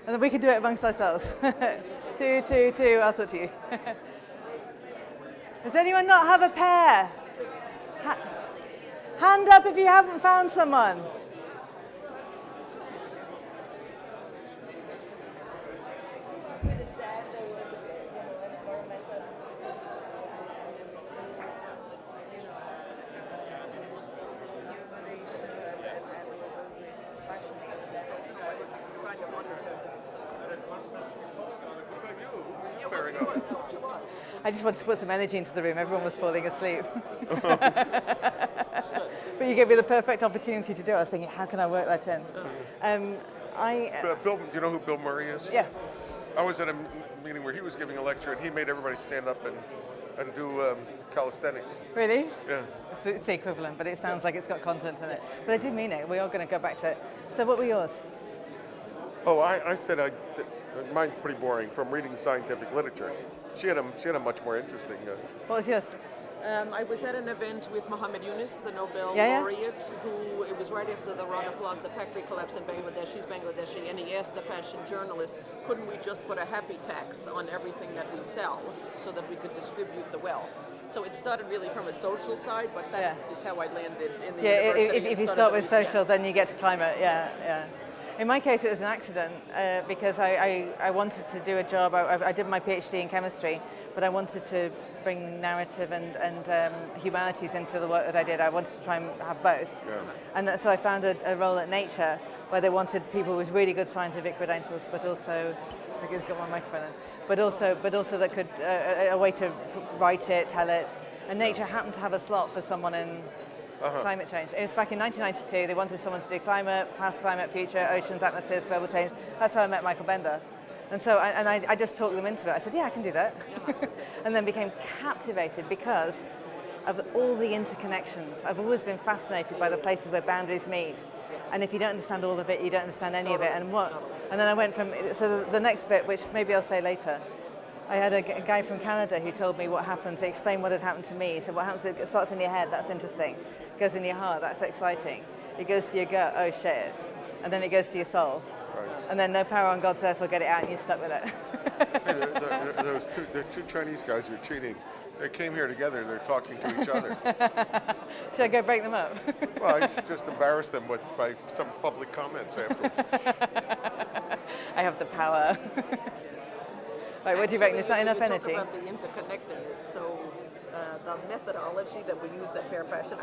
And then we can do it amongst ourselves. two, I'll talk to you. Does anyone not have a pair? Hand up if you haven't found someone. I just wanted to put some energy into the room. Everyone was falling asleep. But you gave me the perfect opportunity to do it. I was thinking, how can I work that in? Bill, do you know who Bill Murray is? Yeah. I was at a meeting where he was giving a lecture, and he made everybody stand up and do calisthenics. Really? Yeah. It's the equivalent, but it sounds like it's got content in it. But I do mean it. We are going to go back to it. So what were yours? Oh, I said mine's pretty boring from reading scientific literature. She had a much more interesting. What was yours? I was at an event with Mohammed Yunus, the Nobel Yeah. laureate, who it was right after the Rana Plaza factory collapse in Bangladesh. He's Bangladeshi, and he asked the fashion journalist, couldn't we just put a happy tax on everything that we sell so that we could distribute the wealth? So it started really from a social side, but that is how I landed in the university. If you start with social, then you get to climate. Yeah. In my case, it was an accident because I wanted to do a job. I did my PhD in chemistry, but I wanted to bring narrative and humanities into the work that I did. I wanted to try and have both. Yeah. And so I found a role at Nature where they wanted people with really good scientific credentials, but also, I think it's got my microphone in, but also that could, a way to write it, tell it. And Nature happened to have a slot for someone in climate change. It was back in 1992. They wanted someone to do climate, past climate, future, oceans, atmospheres, global change. That's how I met Michael Bender. And so, I just talked them into it. I said, yeah, I can do that. And then became captivated because of all the interconnections. I've always been fascinated by the places where boundaries meet. And if you don't understand all of it, you don't understand any of it. And then I went from, so the next bit, which maybe I'll say later, I had a guy from Canada who told me what happened, to explain what had happened to me. He said, what happens, it starts in your head, that's interesting. It goes in your heart, that's exciting. It goes to your gut, oh shit. And then it goes to your soul. Right. And then no power on God's earth will get it out and you're stuck with it. Hey, the two Chinese guys who are cheating, they came here together and they're talking to each other. Should I go break them up? Well, I just embarrass them by some public comments afterwards. I have the power. Right, what do you reckon? Is that enough energy? Talk about the interconnectedness. So the methodology that we use at Fair Fashion,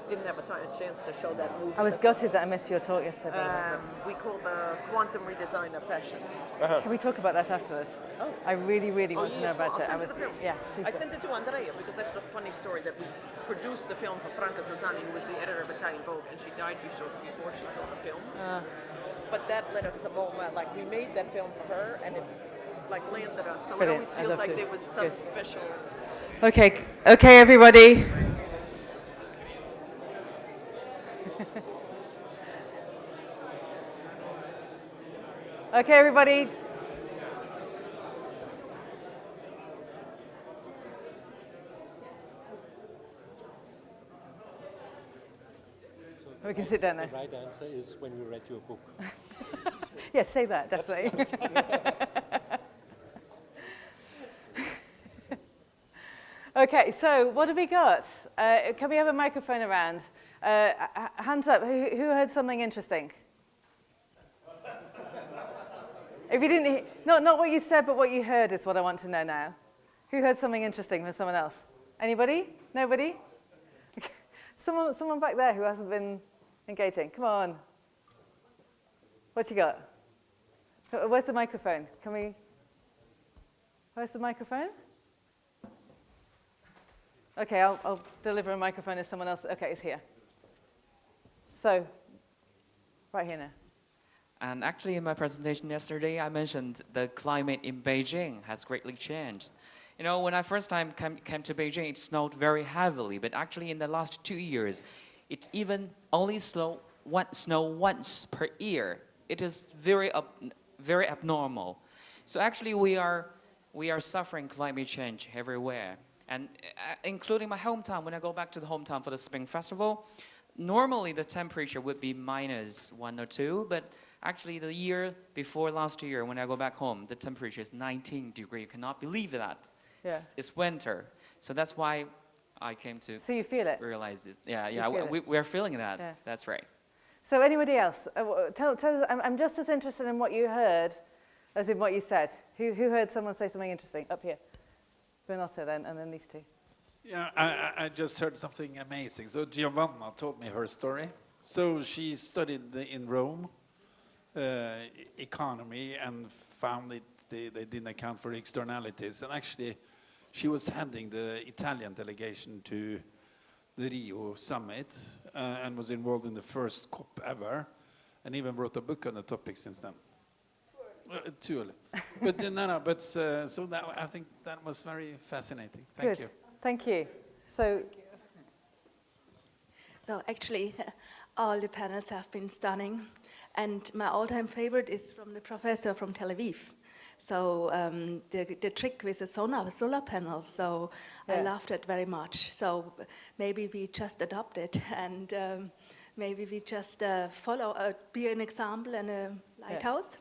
didn't have a chance to show that movie. I was gutted that I missed your talk yesterday. We call the quantum redesign of fashion. Can we talk about that afterwards? Oh. I really want to know about it. I sent it to Andrea because that's a funny story that we produced the film for Franca Susani, who was the editor of Italian Vogue, and she died before she saw the film. But that led us to MoMA. Like, we made that film for her, and it landed us. So Brilliant. It always feels like there was some special... Okay, everybody. Okay, everybody. We can sit down now. The right answer is when you read your book. Yes, say that, definitely. Okay, so what have we got? Can we have a microphone around? Hands up, who heard something interesting? If you didn't, not what you said, but what you heard is what I want to know now. Who heard something interesting from someone else? Anybody? Nobody? Someone back there who hasn't been engaging. Come on. What you got? Where's the microphone? Where's the microphone? Okay, I'll deliver a microphone to someone else. Okay, it's here. So, right here now. And actually, in my presentation yesterday, I mentioned the climate in Beijing has greatly changed. You know, when I first time came to Beijing, it snowed very heavily. But actually, in the last 2 years, it even only snow once per year. It is very abnormal. So actually, we are suffering climate change everywhere. And including my hometown, when I go back to the hometown for the Spring Festival, normally the temperature would be -1 or 2, but actually the year before last year, when I go back home, the temperature is 19 degrees. You cannot believe that. Yeah. It's winter. So that's why I came to So you feel it? realize it. Yeah, we're feeling that. Yeah. That's right. So anybody else? Tell us, I'm just as interested in what you heard as in what you said. Who heard someone say something interesting? Up here. Benotto then, and then these two. Yeah, I just heard something amazing. So Giovanna told me her story. So she studied in Rome economy and found it they didn't account for externalities. And actually, she was heading the Italian delegation to the Rio summit and was involved in the first COP ever, and even wrote a book on the topic since then. Too early. But so that, I think that was very fascinating. Thank you. Thank you. So actually, all the panels have been stunning. And my all-time favorite is from the professor from Tel Aviv. So the trick with the solar panels, so I loved it very much. So maybe we just adopt it and maybe we just follow, be an example and a lighthouse.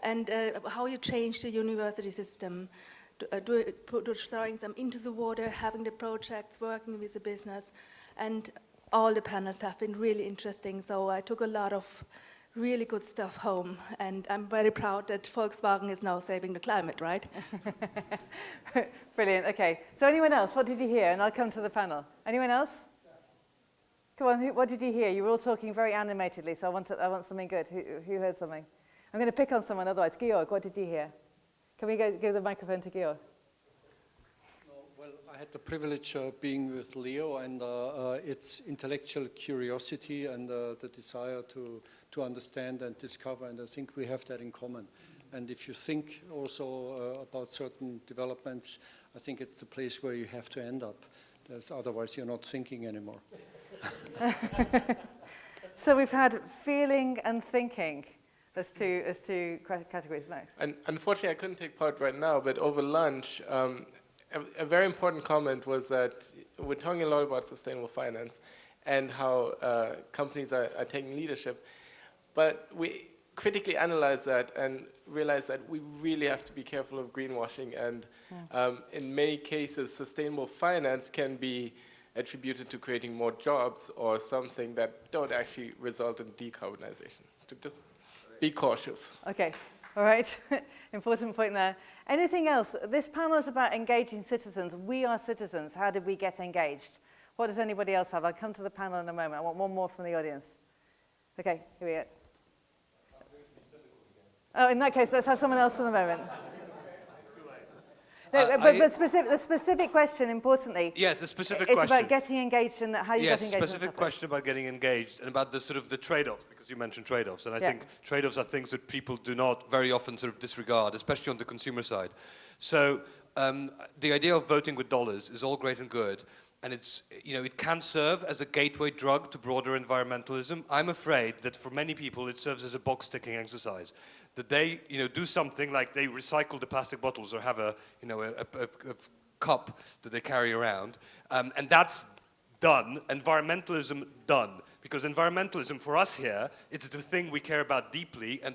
And how you change the university system, throwing them into the water, having the projects, working with the business, and all the panels have been really interesting. So I took a lot of really good stuff home, and I'm very proud that Volkswagen is now saving the climate, right? Brilliant, okay. So anyone else, what did you hear? And I'll come to the panel. Anyone else? Come on, what did you hear? You were all talking very animatedly, so I want something good. Who heard something? I'm going to pick on someone otherwise. Georg, what did you hear? Can we give the microphone to Georg? Well, I had the privilege of being with Leo, and it's intellectual curiosity and the desire to understand and discover, and I think we have that in common. And if you think also about certain developments, I think it's the place where you have to end up. Otherwise, you're not thinking anymore. So we've had feeling and thinking as two categories, Max. And unfortunately, I couldn't take part right now, but over lunch, a very important comment was that we're talking a lot about sustainable finance and how companies are taking leadership, but we critically analyze that and realize that we really have to be careful of greenwashing, and in many cases, sustainable finance can be attributed to creating more jobs or something that don't actually result in decarbonization. So just be cautious. Okay, all right. Important point there. Anything else? This panel is about engaging citizens. We are citizens. How did we get engaged? What does anybody else have? I'll come to the panel in a moment. I want one more from the audience. Okay, here we go. Oh, in that case, let's have someone else in a moment. No, but the specific question, importantly. Yes, a specific question. It's about getting engaged and how you got engaged. Yes, a specific question about getting engaged and about the sort of the trade-offs, because you mentioned trade-offs, and I think trade-offs are things that people do not very often sort of disregard, especially on the consumer side. So the idea of voting with dollars is all great and good, and it's, you know, it can serve as a gateway drug to broader environmentalism. I'm afraid that for many people it serves as a box-ticking exercise. That they, you know, do something like they recycle the plastic bottles or have a cup that they carry around, and that's done. Environmentalism done, because environmentalism for us here, it's the thing we care about deeply and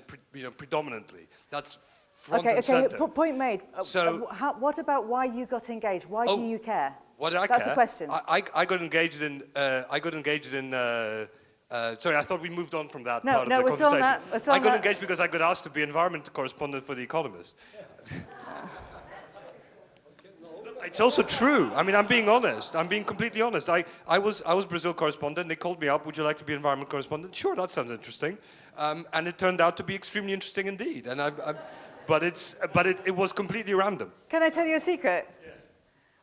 predominantly. That's front and center. Okay, point made. So, what about why you got engaged? Why do you care? Why do I care? That's the question. I got engaged in. Sorry, I thought we moved on from that part of the conversation. I got engaged because I got asked to be environment correspondent for The Economist. It's also true. I mean, I'm being honest. I'm being completely honest. I was Brazil correspondent. They called me up. Would you like to be environment correspondent? Sure, that sounds interesting. And it turned out to be extremely interesting indeed. And but it was completely random. Can I tell you a secret?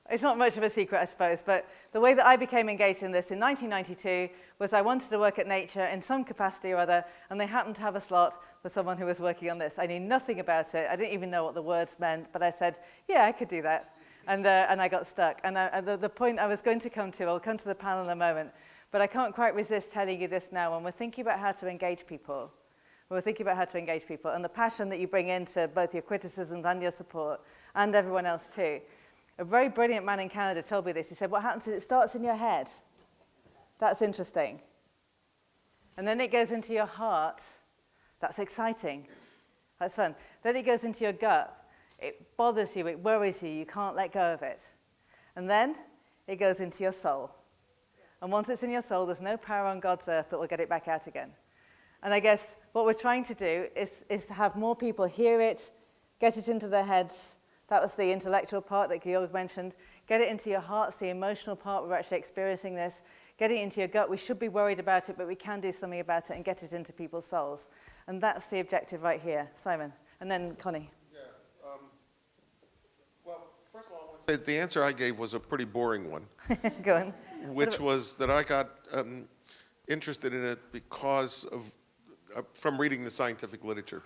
It's not much of a secret, I suppose, but the way that I became engaged in this in 1992 was I wanted to work at Nature in some capacity or other, and they happened to have a slot for someone who was working on this. I knew nothing about it. I didn't even know what the words meant, but I said, yeah, I could do that. And I got stuck. And the point I was going to come to, I'll come to the panel in a moment, but I can't quite resist telling you this now. When we're thinking about how to engage people, and the passion that you bring into both your criticisms and your support, and everyone else too, a very brilliant man in Canada told me this. He said, what happens is it starts in your head. That's interesting. And then it goes into your heart. That's exciting. That's fun. Then it goes into your gut. It bothers you, it worries you, you can't let go of it. And then it goes into your soul. And once it's in your soul, there's no power on God's earth that will get it back out again. And I guess what we're trying to do is to have more people hear it, get it into their heads. That was the intellectual part that Georg mentioned. Get it into your hearts, the emotional part, we're actually experiencing this. Get it into your gut, we should be worried about it, but we can do something about it and get it into people's souls. And that's the objective right here. Simon, and then Connie. Yeah, The answer I gave was a pretty boring one. Go on. Which was that I got interested in it because of from reading the scientific literature.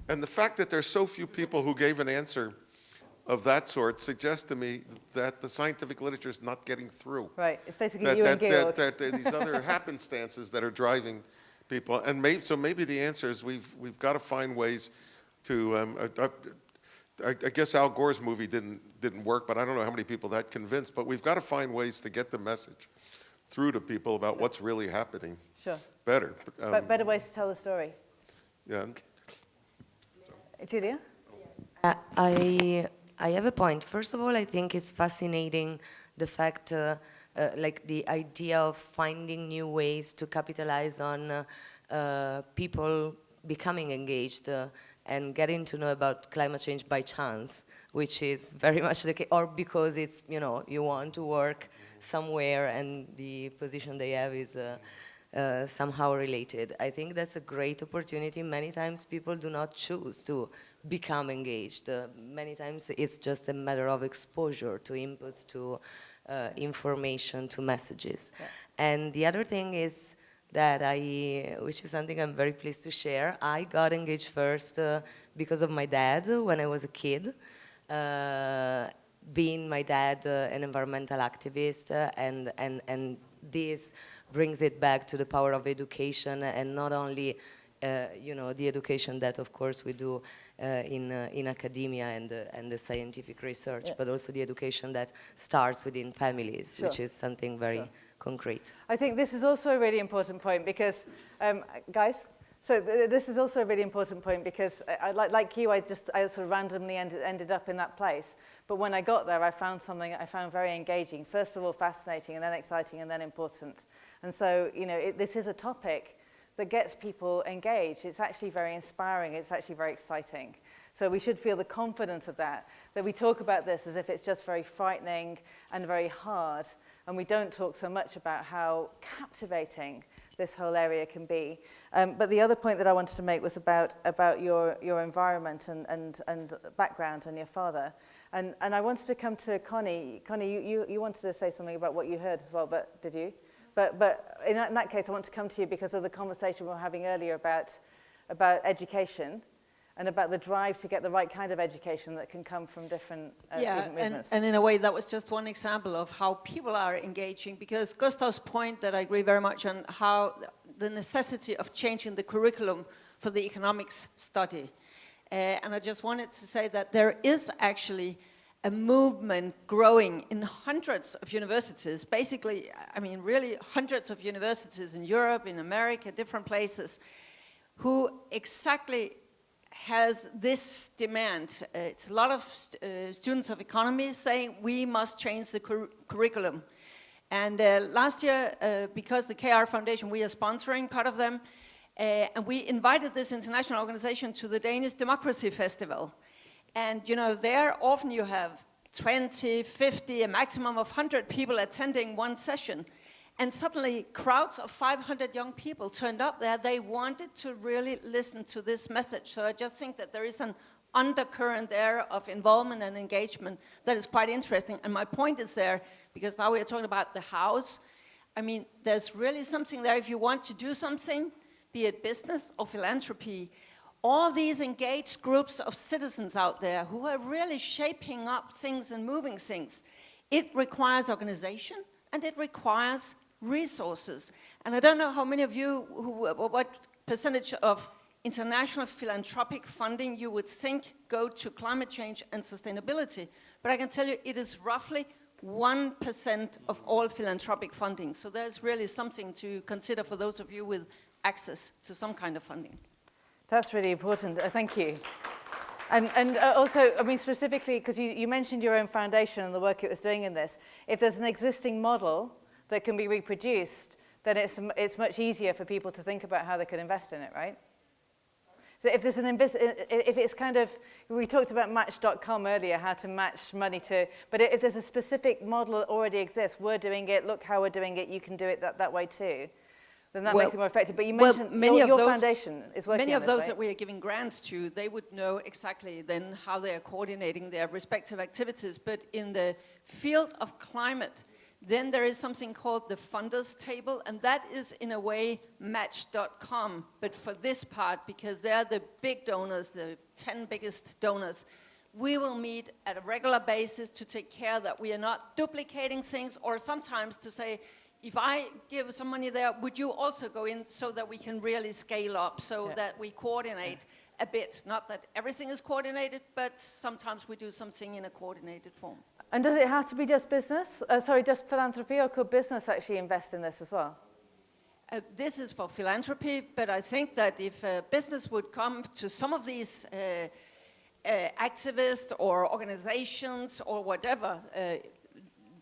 And the fact that there's so few people who gave an answer of that sort suggests to me that the scientific literature is not getting through. Right, it's basically you and Georg. That these other happenstances that are driving people, and so maybe the answer is we've got to find ways to. I guess Al Gore's movie didn't work, but I don't know how many people that convinced. But we've got to find ways to get the message through to people about what's really happening. Sure. Better. But better ways to tell the story. Yeah. Giulia? I have a point. First of all, I think it's fascinating the fact, like the idea of finding new ways to capitalize on people becoming engaged and getting to know about climate change by chance, which is very much the case, or because it's, you want to work somewhere and the position they have is somehow related. I think that's a great opportunity. Many times people do not choose to become engaged. Many times it's just a matter of exposure to inputs, to information, to messages. Yeah. And the other thing is that which is something I'm very pleased to share, I got engaged first because of my dad when I was a kid. Being my dad an environmental activist, and this brings it back to the power of education, and not only the education that of course we do in academia and the scientific research, but also the education that starts within families, sure, which is something very concrete. I think this is also a really important point because, guys, so this is also a really important point because like you, I sort of randomly ended up in that place. But when I got there, I found something I found very engaging. First of all, fascinating, and then exciting, and then important. And so, this is a topic that gets people engaged. It's actually very inspiring. It's actually very exciting. So we should feel the confidence of that we talk about this as if it's just very frightening and very hard, and we don't talk so much about how captivating this whole area can be. But the other point that I wanted to make was about your environment and background and your father. And I wanted to come to Connie. Connie, you wanted to say something about what you heard as well, but did you? But in that case, I want to come to you because of the conversation we were having earlier about education and about the drive to get the right kind of education that can come from different student movements. And in a way, that was just one example of how people are engaging, because Gustav's point that I agree very much on, how the necessity of changing the curriculum for the economics study. And I just wanted to say that there is actually a movement growing in hundreds of universities, basically, I mean, really hundreds of universities in Europe, in America, different places, who exactly has this demand. It's a lot of students of economy saying we must change the curriculum. And last year, because the KR Foundation, we are sponsoring part of them, and we invited this international organization to the Danish Democracy Festival. And there often you have 20, 50, a maximum of 100 people attending one session. And suddenly crowds of 500 young people turned up there. They wanted to really listen to this message. So I just think that there is an undercurrent there of involvement and engagement that is quite interesting. And my point is there, because now we are talking about the house. I mean, there's really something there if you want to do something, be it business or philanthropy. All these engaged groups of citizens out there who are really shaping up things and moving things, it requires organization and it requires resources. And I don't know how many of you, what percentage of international philanthropic funding you would think go to climate change and sustainability, but I can tell you it is roughly 1% of all philanthropic funding. So there's really something to consider for those of you with access to some kind of funding. That's really important. Thank you. And also, I mean, specifically, because you mentioned your own foundation and the work it was doing in this, if there's an existing model that can be reproduced, then it's much easier for people to think about how they could invest in it, right? So if there's if it's kind of, we talked about Match.com earlier, how to match money to, but if there's a specific model that already exists, we're doing it, look how we're doing it, you can do it that way too. then that Well- makes it more effective. But you well, mentioned many your of those- foundation is working Many on of this, those right? that we are giving grants to, they would know exactly then how they are coordinating their respective activities. But in the field of climate, then there is something called the funders table, and that is in a way match.com, but for this part, because they're the big donors, the 10 biggest donors. We will meet at a regular basis to take care that we are not duplicating things, or sometimes to say, if I give some money there, would you also go in so that we can really scale up, so that we coordinate a bit? Not that everything is coordinated, but sometimes we do something in a coordinated form. And does it have to be just business? Just philanthropy, or could business actually invest in this as well? This is for philanthropy, but I think that if business would come to some of these activists or organizations or whatever,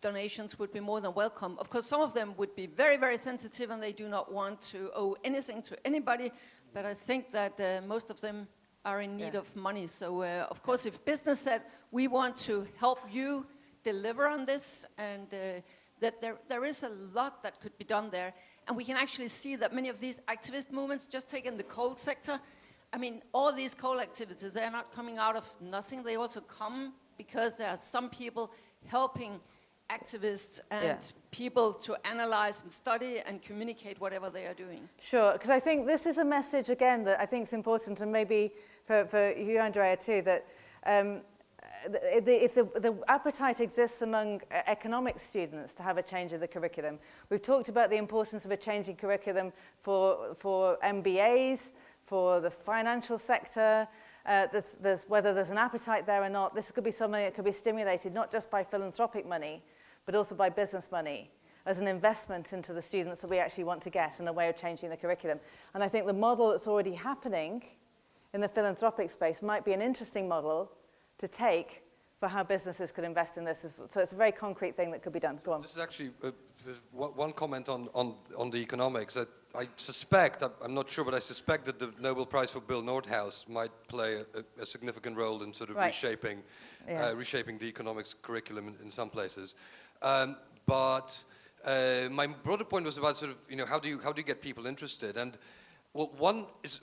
donations would be more than welcome. Of course, some of them would be very, very sensitive and they do not want to owe anything to anybody, but I think that most of them are in need of money. So, of course, if business said, we want to help you deliver on this, and that there is a lot that could be done there, and we can actually see that many of these activist movements, just take in the coal sector, I mean, all these coal activities, they're not coming out of nothing. They also come because there are some people helping activists and people to analyze and study and communicate whatever they are doing. Sure, because I think this is a message, again, that I think is important, and maybe for you, Andrea, too, that if the appetite exists among economics students to have a change in the curriculum, we've talked about the importance of a change in curriculum for MBAs, for the financial sector, whether there's an appetite there or not. This could be something that could be stimulated not just by philanthropic money, but also by business money as an investment into the students that we actually want to get and a way of changing the curriculum. And I think the model that's already happening in the philanthropic space might be an interesting model to take for how businesses could invest in this. So it's a very concrete thing that could be done. Go on. This is actually one comment on the economics. That I suspect, I'm not sure, but I suspect that the Nobel Prize for Bill Nordhaus might play a significant role in sort of reshaping the economics curriculum in some places. But my broader point was about sort of, how do you get people interested? And well, one is,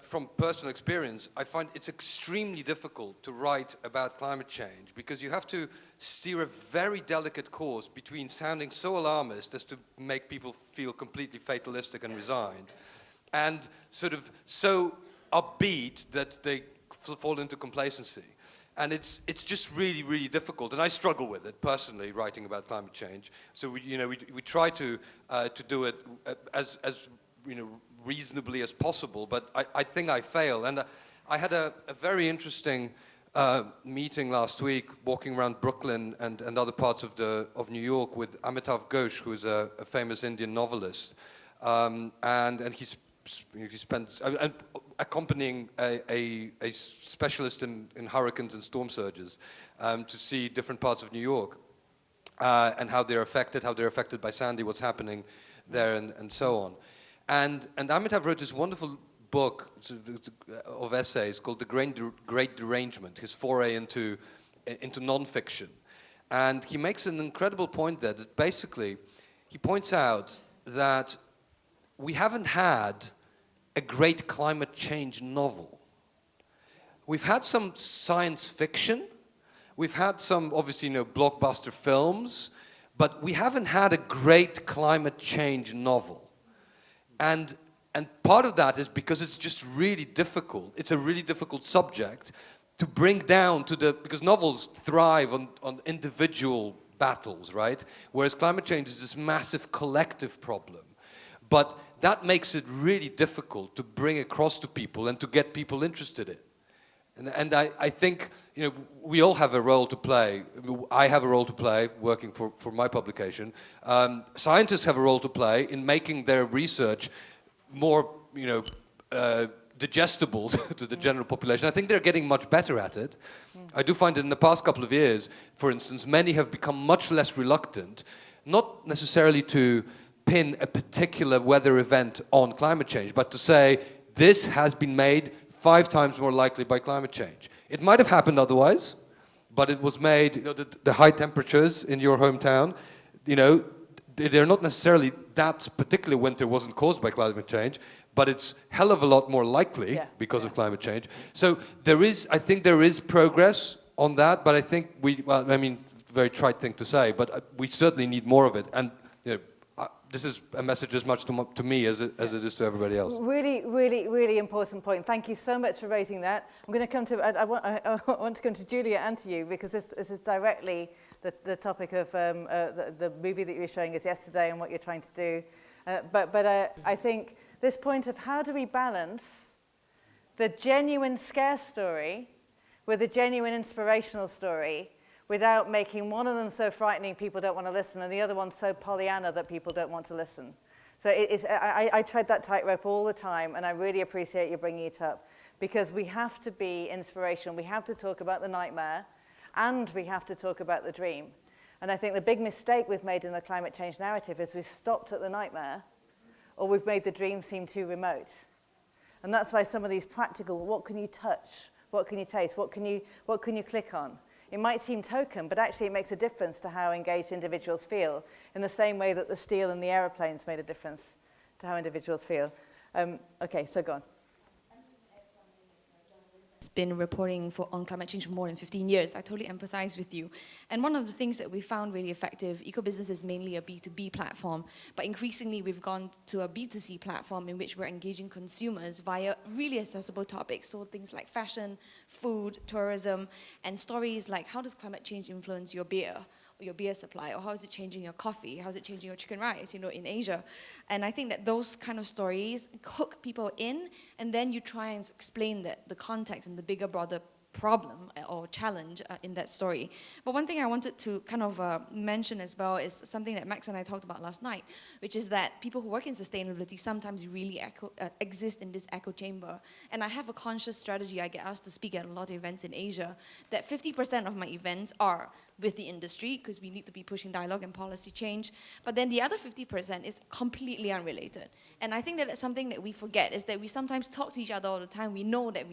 from personal experience, I find it's extremely difficult to write about climate change because you have to steer a very delicate course between sounding so alarmist as to make people feel completely fatalistic and resigned, and sort of so upbeat that they fall into complacency. And it's just really, really difficult, and I struggle with it personally, writing about climate change. So we try to do it as reasonably as possible, but I think I fail. And I had a very interesting meeting last week, walking around Brooklyn and other parts of New York with Amitav Ghosh, who is a famous Indian novelist, and he spent accompanying a specialist in hurricanes and storm surges to see different parts of New York and how they're affected by Sandy, what's happening there, and so on. And Amitav wrote this wonderful book of essays called The Great Derangement, his foray into nonfiction. And he makes an incredible point there, that basically he points out that we haven't had a great climate change novel. We've had some science fiction, we've had some, obviously, blockbuster films, but we haven't had a great climate change novel. And part of that is because it's just really difficult. It's a really difficult subject to bring down because novels thrive on individual battles, right? Whereas climate change is this massive collective problem. But that makes it really difficult to bring across to people and to get people interested in. And I think, we all have a role to play. I have a role to play working for my publication. Scientists have a role to play in making their research more, digestible to the general population. I think they're getting much better at it. I do find that in the past couple of years, for instance, many have become much less reluctant, not necessarily to pin a particular weather event on climate change, but to say, this has been made 5 times more likely by climate change. It might have happened otherwise, but it was made, the high temperatures in your hometown, they're not necessarily that particular winter wasn't caused by climate change, but it's hell of a lot more likely because of climate change. So I think there is progress on that, but I think very trite thing to say, but we certainly need more of it. And this is a message as much to me as it is to everybody else. Really, really, really important point. Thank you so much for raising that. I'm going to come to, I want to come to Giulia and to you, because this is directly the topic of the movie that you were showing us yesterday and what you're trying to do. But I think this point of how do we balance the genuine scare story with a genuine inspirational story without making one of them so frightening people don't want to listen and the other one so Pollyanna that people don't want to listen. So I tread that tightrope all the time, and I really appreciate you bringing it up, because we have to be inspirational. We have to talk about the nightmare, and we have to talk about the dream. And I think the big mistake we've made in the climate change narrative is we've stopped at the nightmare, or we've made the dream seem too remote. And that's why some of these practical, what can you touch? What can you taste? What can you click on? It might seem token, but actually it makes a difference to how engaged individuals feel, in the same way that the steel in the aeroplanes made a difference to how individuals feel. Okay, so go on. Been reporting on climate change for more than 15 years. I totally empathize with you. And one of the things that we found really effective, EcoBusiness is mainly a B2B platform, but increasingly we've gone to a B2C platform in which we're engaging consumers via really accessible topics. So things like fashion, food, tourism, and stories like how does climate change influence your beer supply, or how is it changing your coffee, how is it changing your chicken rice, in Asia. And I think that those kind of stories hook people in, and then you try and explain the context and the bigger, broader problem or challenge in that story. But one thing I wanted to kind of mention as well is something that Max and I talked about last night, which is that people who work in sustainability sometimes really exist in this echo chamber. And I have a conscious strategy. I get asked to speak at a lot of events in Asia, that 50% of my events are with the industry, because we need to be pushing dialogue and policy change. But then the other 50% is completely unrelated. And I think that that's something that we forget, is that we sometimes talk to each other all the time. We know that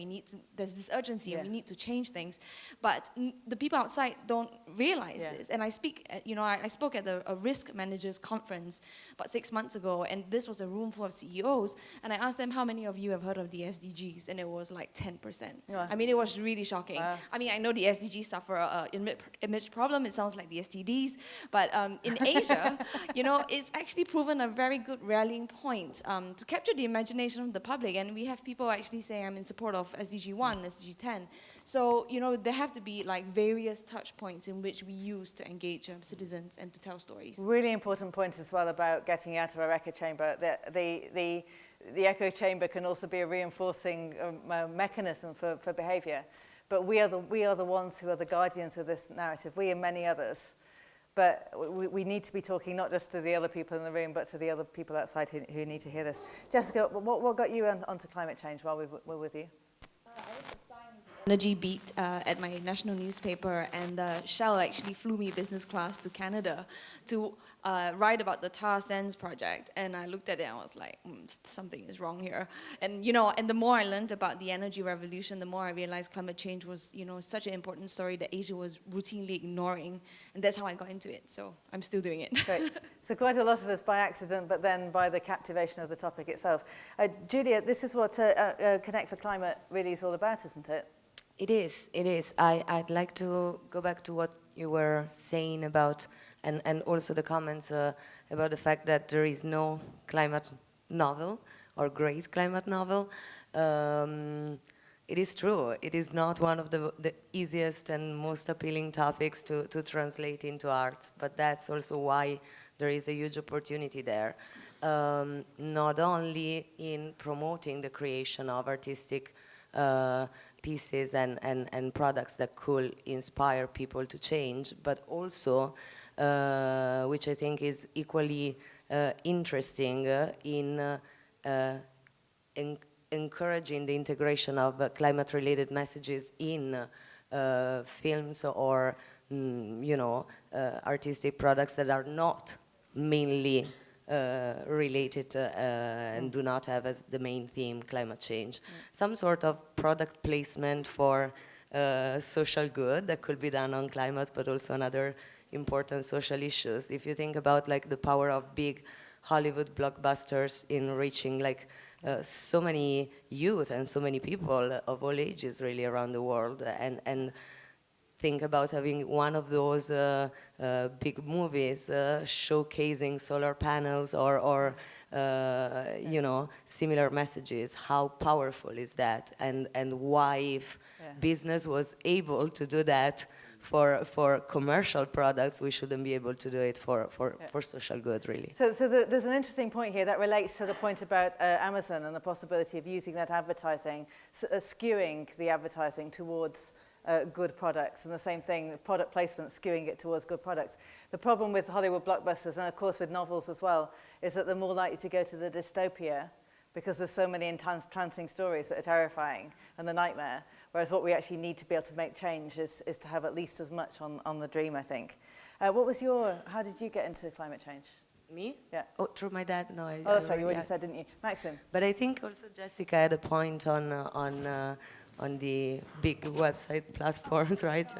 there's this urgency and we need to change things. But the people outside don't realize this. And I spoke at a risk managers conference about 6 months ago, and this was a room full of CEOs. And I asked them, how many of you have heard of the SDGs? And it was like 10%. I mean, it was really shocking. I mean, I know the SDGs suffer image problem. It sounds like the STDs, but in Asia, it's actually proven a very good rallying point to capture the imagination of the public. And we have people actually say, I'm in support of SDG 1, SDG 10. So, there have to be like various touch points in which we use to engage citizens and to tell stories. Really important point as well about getting out of our echo chamber. The echo chamber can also be a reinforcing mechanism for behavior. But we are the ones who are the guardians of this narrative, we and many others. But we need to be talking not just to the other people in the room, but to the other people outside who need to hear this. Jessica, what got you onto climate change while we're with you? Energy beat at my national newspaper, and Shell actually flew me business class to Canada to write about the tar sands project. And I looked at it and I was like, something is wrong here. And and the more I learned about the energy revolution, the more I realized climate change was such an important story that Asia was routinely ignoring. And that's how I got into it. So I'm still doing it. Great. So quite a lot of us by accident, but then by the captivation of the topic itself. Julia, this is what Connect for Climate really is all about, isn't it? It is. I'd like to go back to what you were saying about, and also the comments about the fact that there is no climate novel or great climate novel. It is true. It is not one of the easiest and most appealing topics to translate into art, but that's also why there is a huge opportunity there, not only in promoting the creation of artistic pieces and products that could inspire people to change, but also, which I think is equally interesting, in encouraging the integration of climate-related messages in films or, artistic products that are not mainly related and do not have as the main theme climate change. Some sort of product placement for social good that could be done on climate, but also on other important social issues. If you think about like the power of big Hollywood blockbusters in reaching like so many youth and so many people of all ages really around the world, and think about having one of those big movies showcasing solar panels or you know, similar messages. How powerful is that? And why, if business was able to do that for commercial products, we shouldn't be able to do it for social good, really. So there's an interesting point here that relates to the point about Amazon and the possibility of using that advertising, skewing the advertising towards good products, and the same thing, product placement, skewing it towards good products. The problem with Hollywood blockbusters, and of course with novels as well, is that they're more likely to go to the dystopia because there's so many entrancing stories that are terrifying and the nightmare, whereas what we actually need to be able to make change is to have at least as much on the dream, I think. How did you get into climate change? Me? Yeah. Oh, through my dad? No. Oh, sorry, you already said, didn't you? Maxim? But I think also Jessica had a point on the big website platforms, right?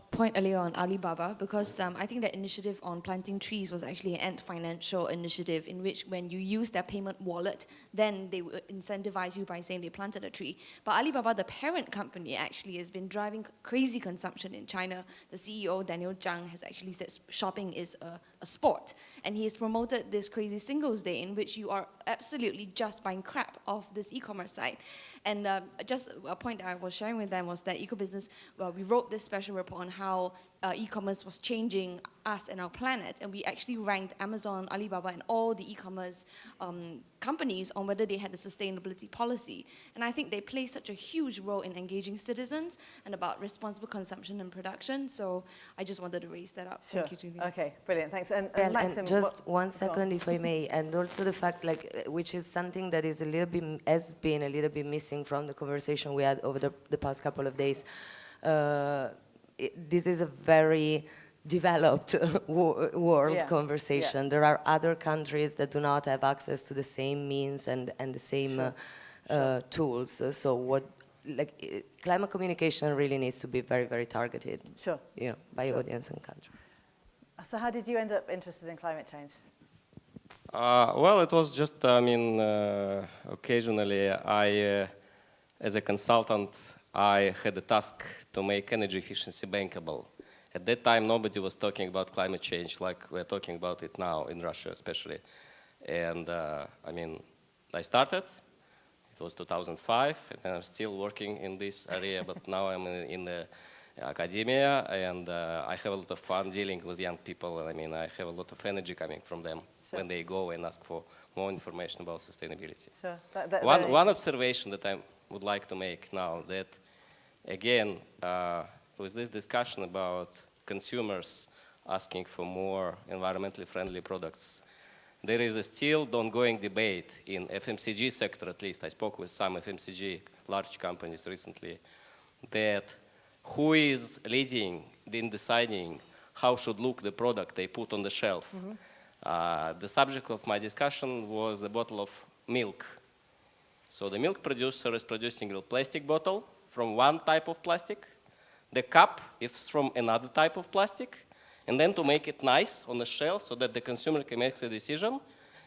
Point earlier on Alibaba, because I think that initiative on planting trees was actually an ant-financial initiative in which when you use their payment wallet, then they will incentivize you by saying they planted a tree. But Alibaba, the parent company, actually has been driving crazy consumption in China. The CEO, Daniel Zhang, has actually said shopping is a sport. And he has promoted this crazy Singles Day in which you are absolutely just buying crap off this e-commerce site. And just a point I was sharing with them was that EcoBusiness, we wrote this special report on how e-commerce was changing us and our planet, and we actually ranked Amazon, Alibaba, and all the e-commerce companies on whether they had a sustainability policy. And I think they play such a huge role in engaging citizens and about responsible consumption and production. So I just wanted to raise that up. Sure. Thank you, Giulia. Okay, brilliant, thanks. And Maxim, and just 1 second, if I may, and also the fact, like, which is something that is has been a little bit missing from the conversation we had over the past couple of days. This is a very developed world conversation. There are other countries that do not have access to the same means and the same tools. So climate communication really needs to be very, very targeted. Sure. You know, by audience and country. So how did you end up interested in climate change? Well, it was just, occasionally as a consultant, I had a task to make energy efficiency bankable. At that time, nobody was talking about climate change like we're talking about it now in Russia, especially. And I started. It was 2005, and I'm still working in this area. But now I'm in the academia, and I have a lot of fun dealing with young people. And I have a lot of energy coming from them when they go and ask for more information about sustainability. Sure. One observation that I would like to make now, that again, with this discussion about consumers asking for more environmentally friendly products, there is a still ongoing debate in FMCG sector, at least. I spoke with some FMCG large companies recently, that who is leading in deciding how should look the product they put on the shelf. Mm-hmm. The subject of my discussion was a bottle of milk. So the milk producer is producing a plastic bottle from one type of plastic. The cup is from another type of plastic. And then to make it nice on the shelf so that the consumer can make the decision,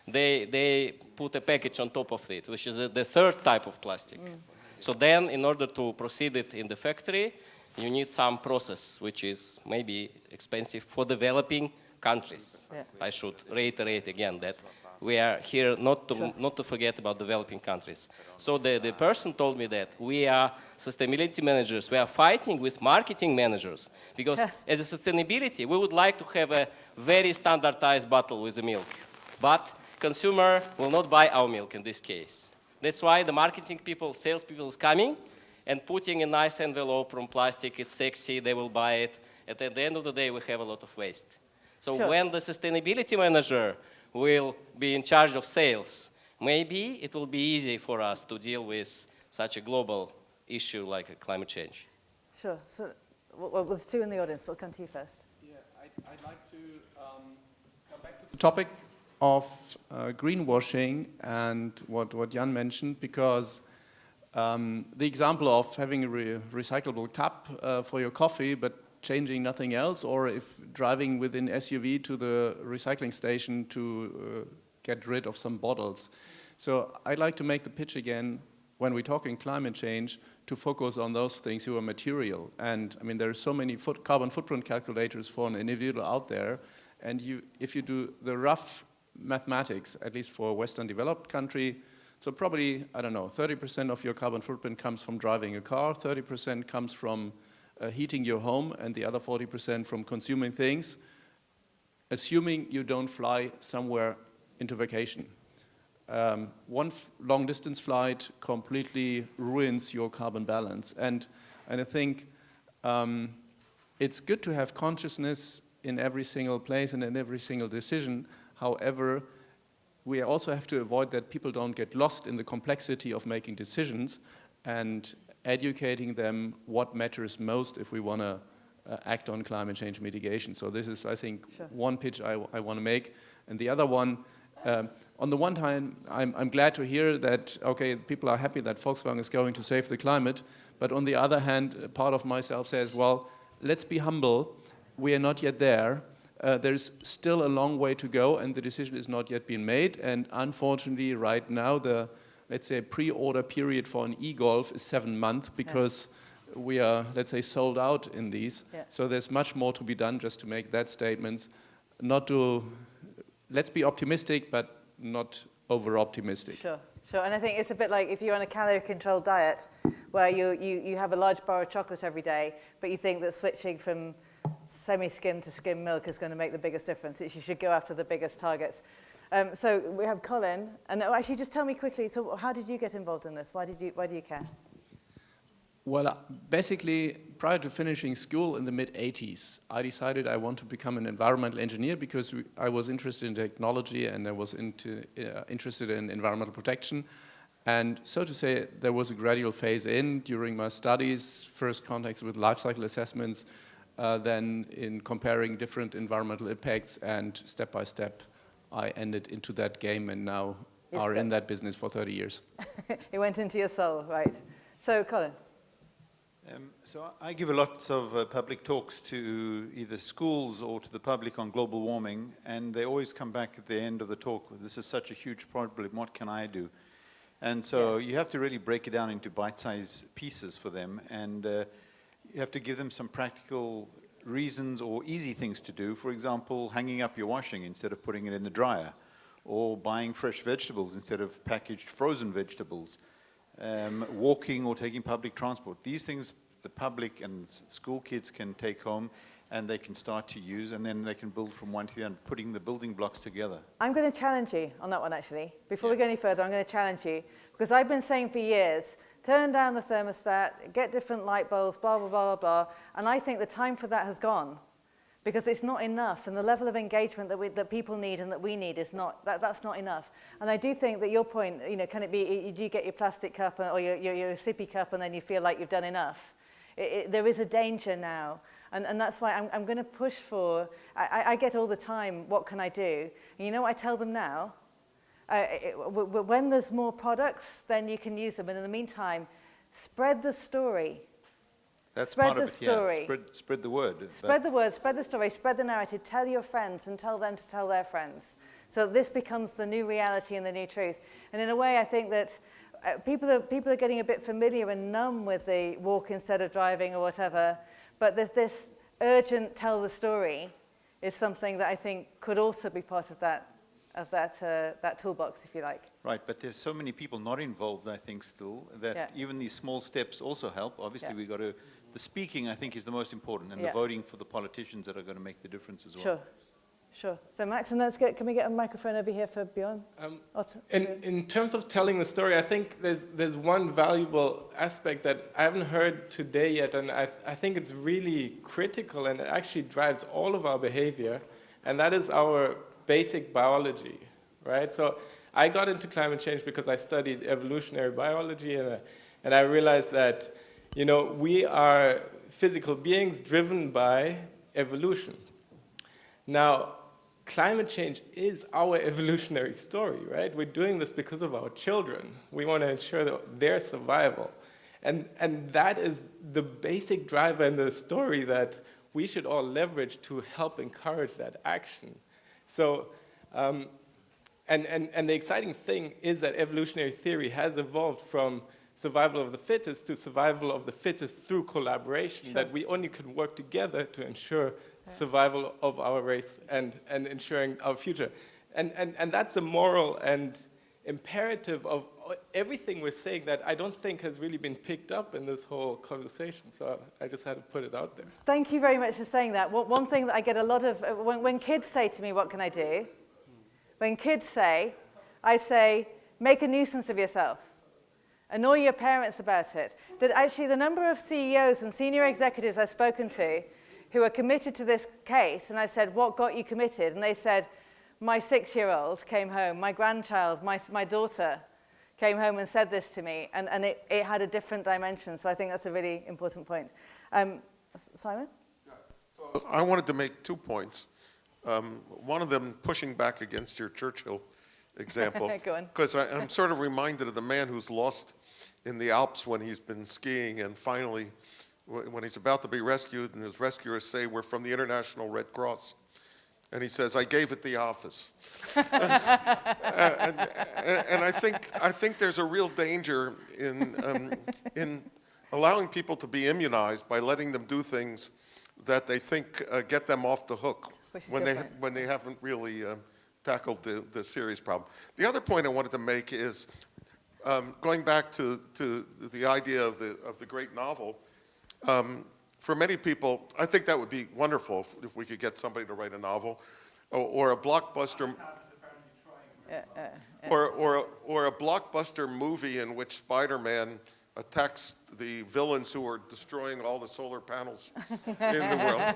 they put a package on top of it, which is the third type of plastic. Mm. So then, in order to proceed it in the factory, you need some process, which is maybe expensive for developing countries. Yeah. I should reiterate again that we are here not to forget about developing countries. So the person told me that we are sustainability managers. We are fighting with marketing managers because as a sustainability, we would like to have a very standardized bottle with the milk. But consumer will not buy our milk in this case. That's why the marketing people, sales people is coming and putting a nice envelope from plastic. It's sexy, they will buy it. And at the end of the day, we have a lot of waste. So when the sustainability manager will be in charge of sales, maybe it will be easy for us to deal with such a global issue like climate change. Sure. So, well, there's two in the audience, but we'll come to you first. Yeah, I'd like to come back to the topic of greenwashing and what Jan mentioned, because the example of having a recyclable cup for your coffee, but changing nothing else, or if driving with an SUV to the recycling station to get rid of some bottles. So I'd like to make the pitch again, when we're talking climate change, to focus on those things who are material. And I mean, there are so many carbon footprint calculators for an individual out there, and if you do the rough mathematics, at least for a Western developed country, so probably, I don't know, 30% of your carbon footprint comes from driving a car, 30% comes from heating your home, and the other 40% from consuming things, assuming you don't fly somewhere into vacation. One long distance flight completely ruins your carbon balance. And I think it's good to have consciousness in every single place and in every single decision. However, we also have to avoid that people don't get lost in the complexity of making decisions and educating them what matters most if we want to act on climate change mitigation. So this is, I think, one pitch I want to make. And the other one, on the one hand, I'm glad to hear that, okay, people are happy that Volkswagen is going to save the climate. But on the other hand, part of myself says, well, let's be humble. We are not yet there. There's still a long way to go, and the decision is not yet been made. And unfortunately, right now, the, let's say, pre-order period for an e-Golf is 7 months because we are, let's say, sold out in these. Yeah. So there's much more to be done, just to make that statement. Not to, let's be optimistic, but not over-optimistic. Sure, sure. And I think it's a bit like if you're on a calorie-controlled diet where you have a large bar of chocolate every day, but you think that switching from semi-skim to skim milk is going to make the biggest difference. You should go after the biggest targets. So we have Colin, and actually just tell me quickly, so how did you get involved in this? Why do you care? Well, basically, prior to finishing school in the mid-80s, I decided I want to become an environmental engineer because I was interested in technology and I was interested in environmental protection. And so to say, there was a gradual phase in during my studies, first contacts with life cycle assessments, then in comparing different environmental impacts, and step by step, I ended into that game and now are in that business for 30 years. It went into your soul, right? So, Colin. So I give a lots of public talks to either schools or to the public on global warming, and they always come back at the end of the talk with, this is such a huge problem, what can I do? And so you have to really break it down into bite-sized pieces for them, and you have to give them some practical reasons or easy things to do. For example, hanging up your washing instead of putting it in the dryer, or buying fresh vegetables instead of packaged frozen vegetables. Walking or taking public transport. These things the public and school kids can take home and they can start to use, and then they can build from one to the other, putting the building blocks together. I'm going to challenge you on that one, actually. Before we go any further, I'm going to challenge you, because I've been saying for years, turn down the thermostat, get different light bulbs, blah, blah, blah, blah, blah, and I think the time for that has gone. Because it's not enough, and the level of engagement that people need and that we need is not, that's not enough. And I do think that your point, you know, can it be, do you get your plastic cup or your sippy cup and then you feel like you've done enough? There is a danger now, and that's why I'm going to push for, I get all the time, what can I do? And you know what I tell them now? When there's more products, then you can use them, and in the meantime, spread the story. That's spread part the of it, story. Yeah. Spread the word. Spread the word, spread the story, spread the narrative, tell your friends and tell them to tell their friends. So this becomes the new reality and the new truth. And in a way, I think that people are getting a bit familiar and numb with the walk instead of driving or whatever, but this urgent tell the story is something that I think could also be part of that toolbox, if you like. Right, but there's so many people not involved, I think, still, that even these small steps also help. Obviously, we got to, the speaking, I think, is the most important, and the voting for the politicians that are going to make the difference as well. Sure, sure. So, Maxim, can we get a microphone over here for Bjorn? In terms of telling the story, I think there's one valuable aspect that I haven't heard today yet, and I think it's really critical, and it actually drives all of our behavior, and that is our basic biology, right? So I got into climate change because I studied evolutionary biology, and I realized that, you know, we are physical beings driven by evolution. Now, climate change is our evolutionary story, right? We're doing this because of our children. We want to ensure their survival. And that is the basic driver in the story, that we should all leverage to help encourage that action. So, and the exciting thing is that evolutionary theory has evolved from survival of the fittest to survival of the fittest through collaboration, that we only can work together to ensure survival of our race and ensuring our future. And that's the moral and imperative of everything we're saying that I don't think has really been picked up in this whole conversation. So I just had to put it out there. Thank you very much for saying that. One thing that I get a lot of, when kids say to me, what can I do? When kids say, I say, make a nuisance of yourself. Annoy your parents about it. That actually the number of CEOs and senior executives I've spoken to who are committed to this case, and I said, what got you committed? And they said, my 6-year-old came home, my grandchild, my daughter came home and said this to me, and it had a different dimension. So I think that's a really important point. Simon? So I wanted to make 2 points. One of them pushing back against your Churchill example. Go on. Because I'm sort of reminded of the man who's lost in the Alps when he's been skiing, and finally, when he's about to be rescued, and his rescuers say, we're from the International Red Cross. And he says, I gave it the office. and I think there's a real danger in allowing people to be immunized by letting them do things that they think get them off the hook when they haven't really tackled the serious problem. The other point I wanted to make is going back to the idea of the great novel. For many people, I think that would be wonderful if we could get somebody to write a novel, or a blockbuster, or a blockbuster movie in which Spider-Man attacks the villains who are destroying all the solar panels in the world.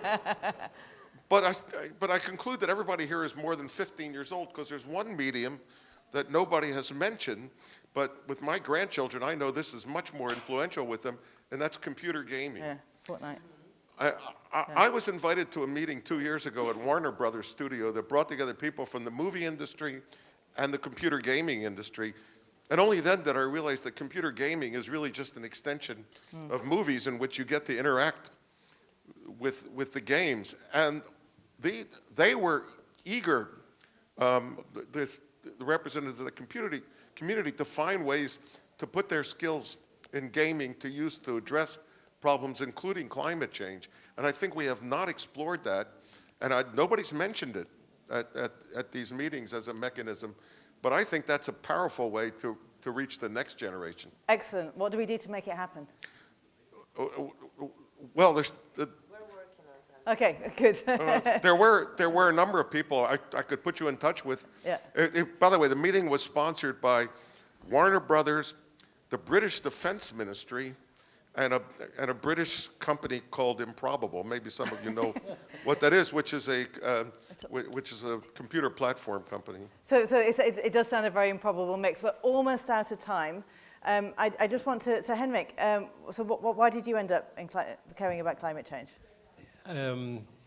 But I conclude that everybody here is more than 15 years old, because there's one medium that nobody has mentioned, but with my grandchildren, I know this is much more influential with them, and that's computer gaming. Yeah, Fortnite. I was invited to a meeting 2 years ago at Warner Brothers Studio that brought together people from the movie industry and the computer gaming industry. And only then did I realize that computer gaming is really just an extension of movies in which you get to interact with the games. And they were eager, the representatives of the community, to find ways to put their skills in gaming to use to address problems, including climate change. And I think we have not explored that, and nobody's mentioned it at these meetings as a mechanism, but I think that's a powerful way to reach the next generation. Excellent. What do we do to make it happen? Well, there's... Okay, good. There were a number of people I could put you in touch with. Yeah. By the way, the meeting was sponsored by Warner Brothers, the British Defense Ministry, and a British company called Improbable. Maybe some of you know what that is, which is a computer platform company. So it does sound a very improbable mix. We're almost out of time. I just want to, so Henrik, so why did you end up caring about climate change?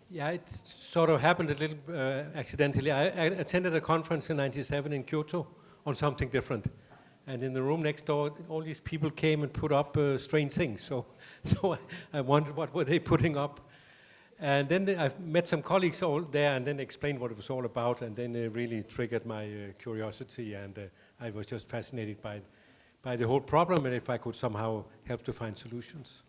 Yeah, it sort of happened a little accidentally. I attended a conference in '97 in Kyoto on something different. And in the room next door, all these people came and put up strange things. So I wondered what were they putting up. And then I met some colleagues all there and then explained what it was all about. And then it really triggered my curiosity. And I was just fascinated by the whole problem and if I could somehow help to find solutions.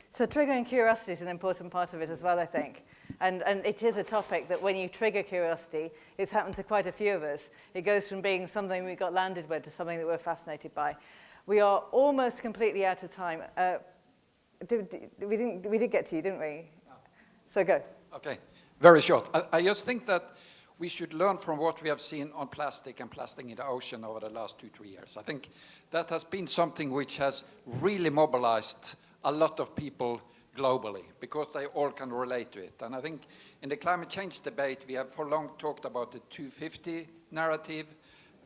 So triggering curiosity is an important part of it as well, I think. And it is a topic that when you trigger curiosity, it's happened to quite a few of us. It goes from being something we got landed with to something that we're fascinated by. We are almost completely out of time. We did get to you, didn't we? No. So go. Okay, very short. I just think that we should learn from what we have seen on plastic and plastic in the ocean over the last 2-3 years. I think that has been something which has really mobilized a lot of people globally, because they all can relate to it. And I think in the climate change debate, we have for long talked about the 250 narrative,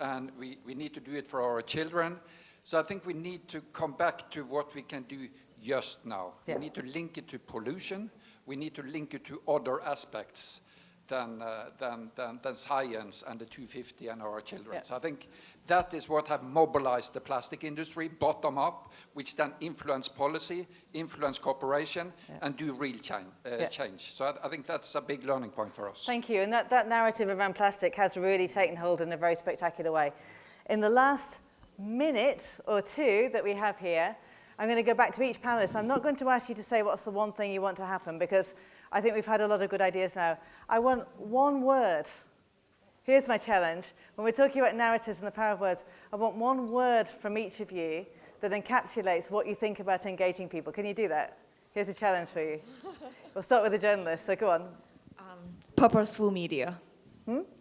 and we need to do it for our children. So I think we need to come back to what we can do just now. Yeah. We need to link it to pollution. We need to link it to other aspects than science and the 250 and our children. Yeah. So I think that is what have mobilized the plastic industry, bottom up, which then influence policy, influence cooperation, and do real change. So I think that's a big learning point for us. Thank you. And that narrative around plastic has really taken hold in a very spectacular way. In the last minute or two that we have here, I'm going to go back to each panelist. I'm not going to ask you to say what's the one thing you want to happen, because I think we've had a lot of good ideas now. I want one word. Here's my challenge. When we're talking about narratives and the power of words, I want one word from each of you that encapsulates what you think about engaging people. Can you do that? Here's a challenge for you. We'll start with the journalist, so go on. Purposeful media.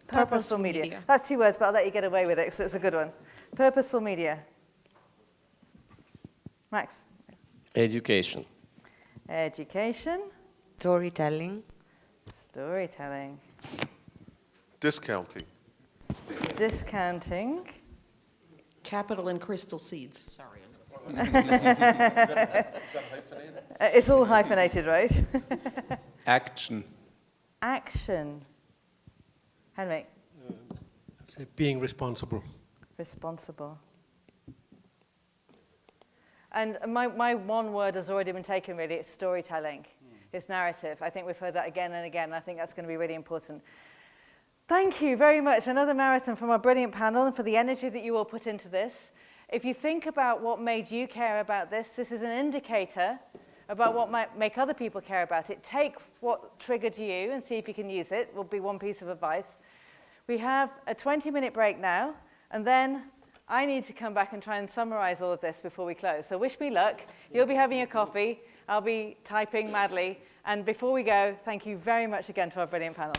Purposeful media. That's 2 words, but I'll let you get away with it, because it's a good one. Purposeful media. Max? Education. Education. Storytelling. Storytelling. Discounting. Discounting. Capital and crystal seeds. Sorry. It's all hyphenated, right? Action. Action. Henrik? So being responsible. Responsible. And my one word has already been taken, really. It's storytelling. It's narrative. I think we've heard that again and again. And I think that's going to be really important. Thank you very much. Another marathon from our brilliant panel and for the energy that you all put into this. If you think about what made you care about this, this is an indicator about what might make other people care about it. Take what triggered you and see if you can use it, will be one piece of advice. We have a 20-minute break now, and then I need to come back and try and summarize all of this before we close. So wish me luck. You'll be having a coffee. I'll be typing madly. And before we go, thank you very much again to our brilliant panel.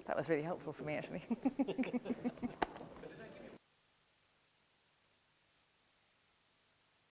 That was really helpful for me, actually.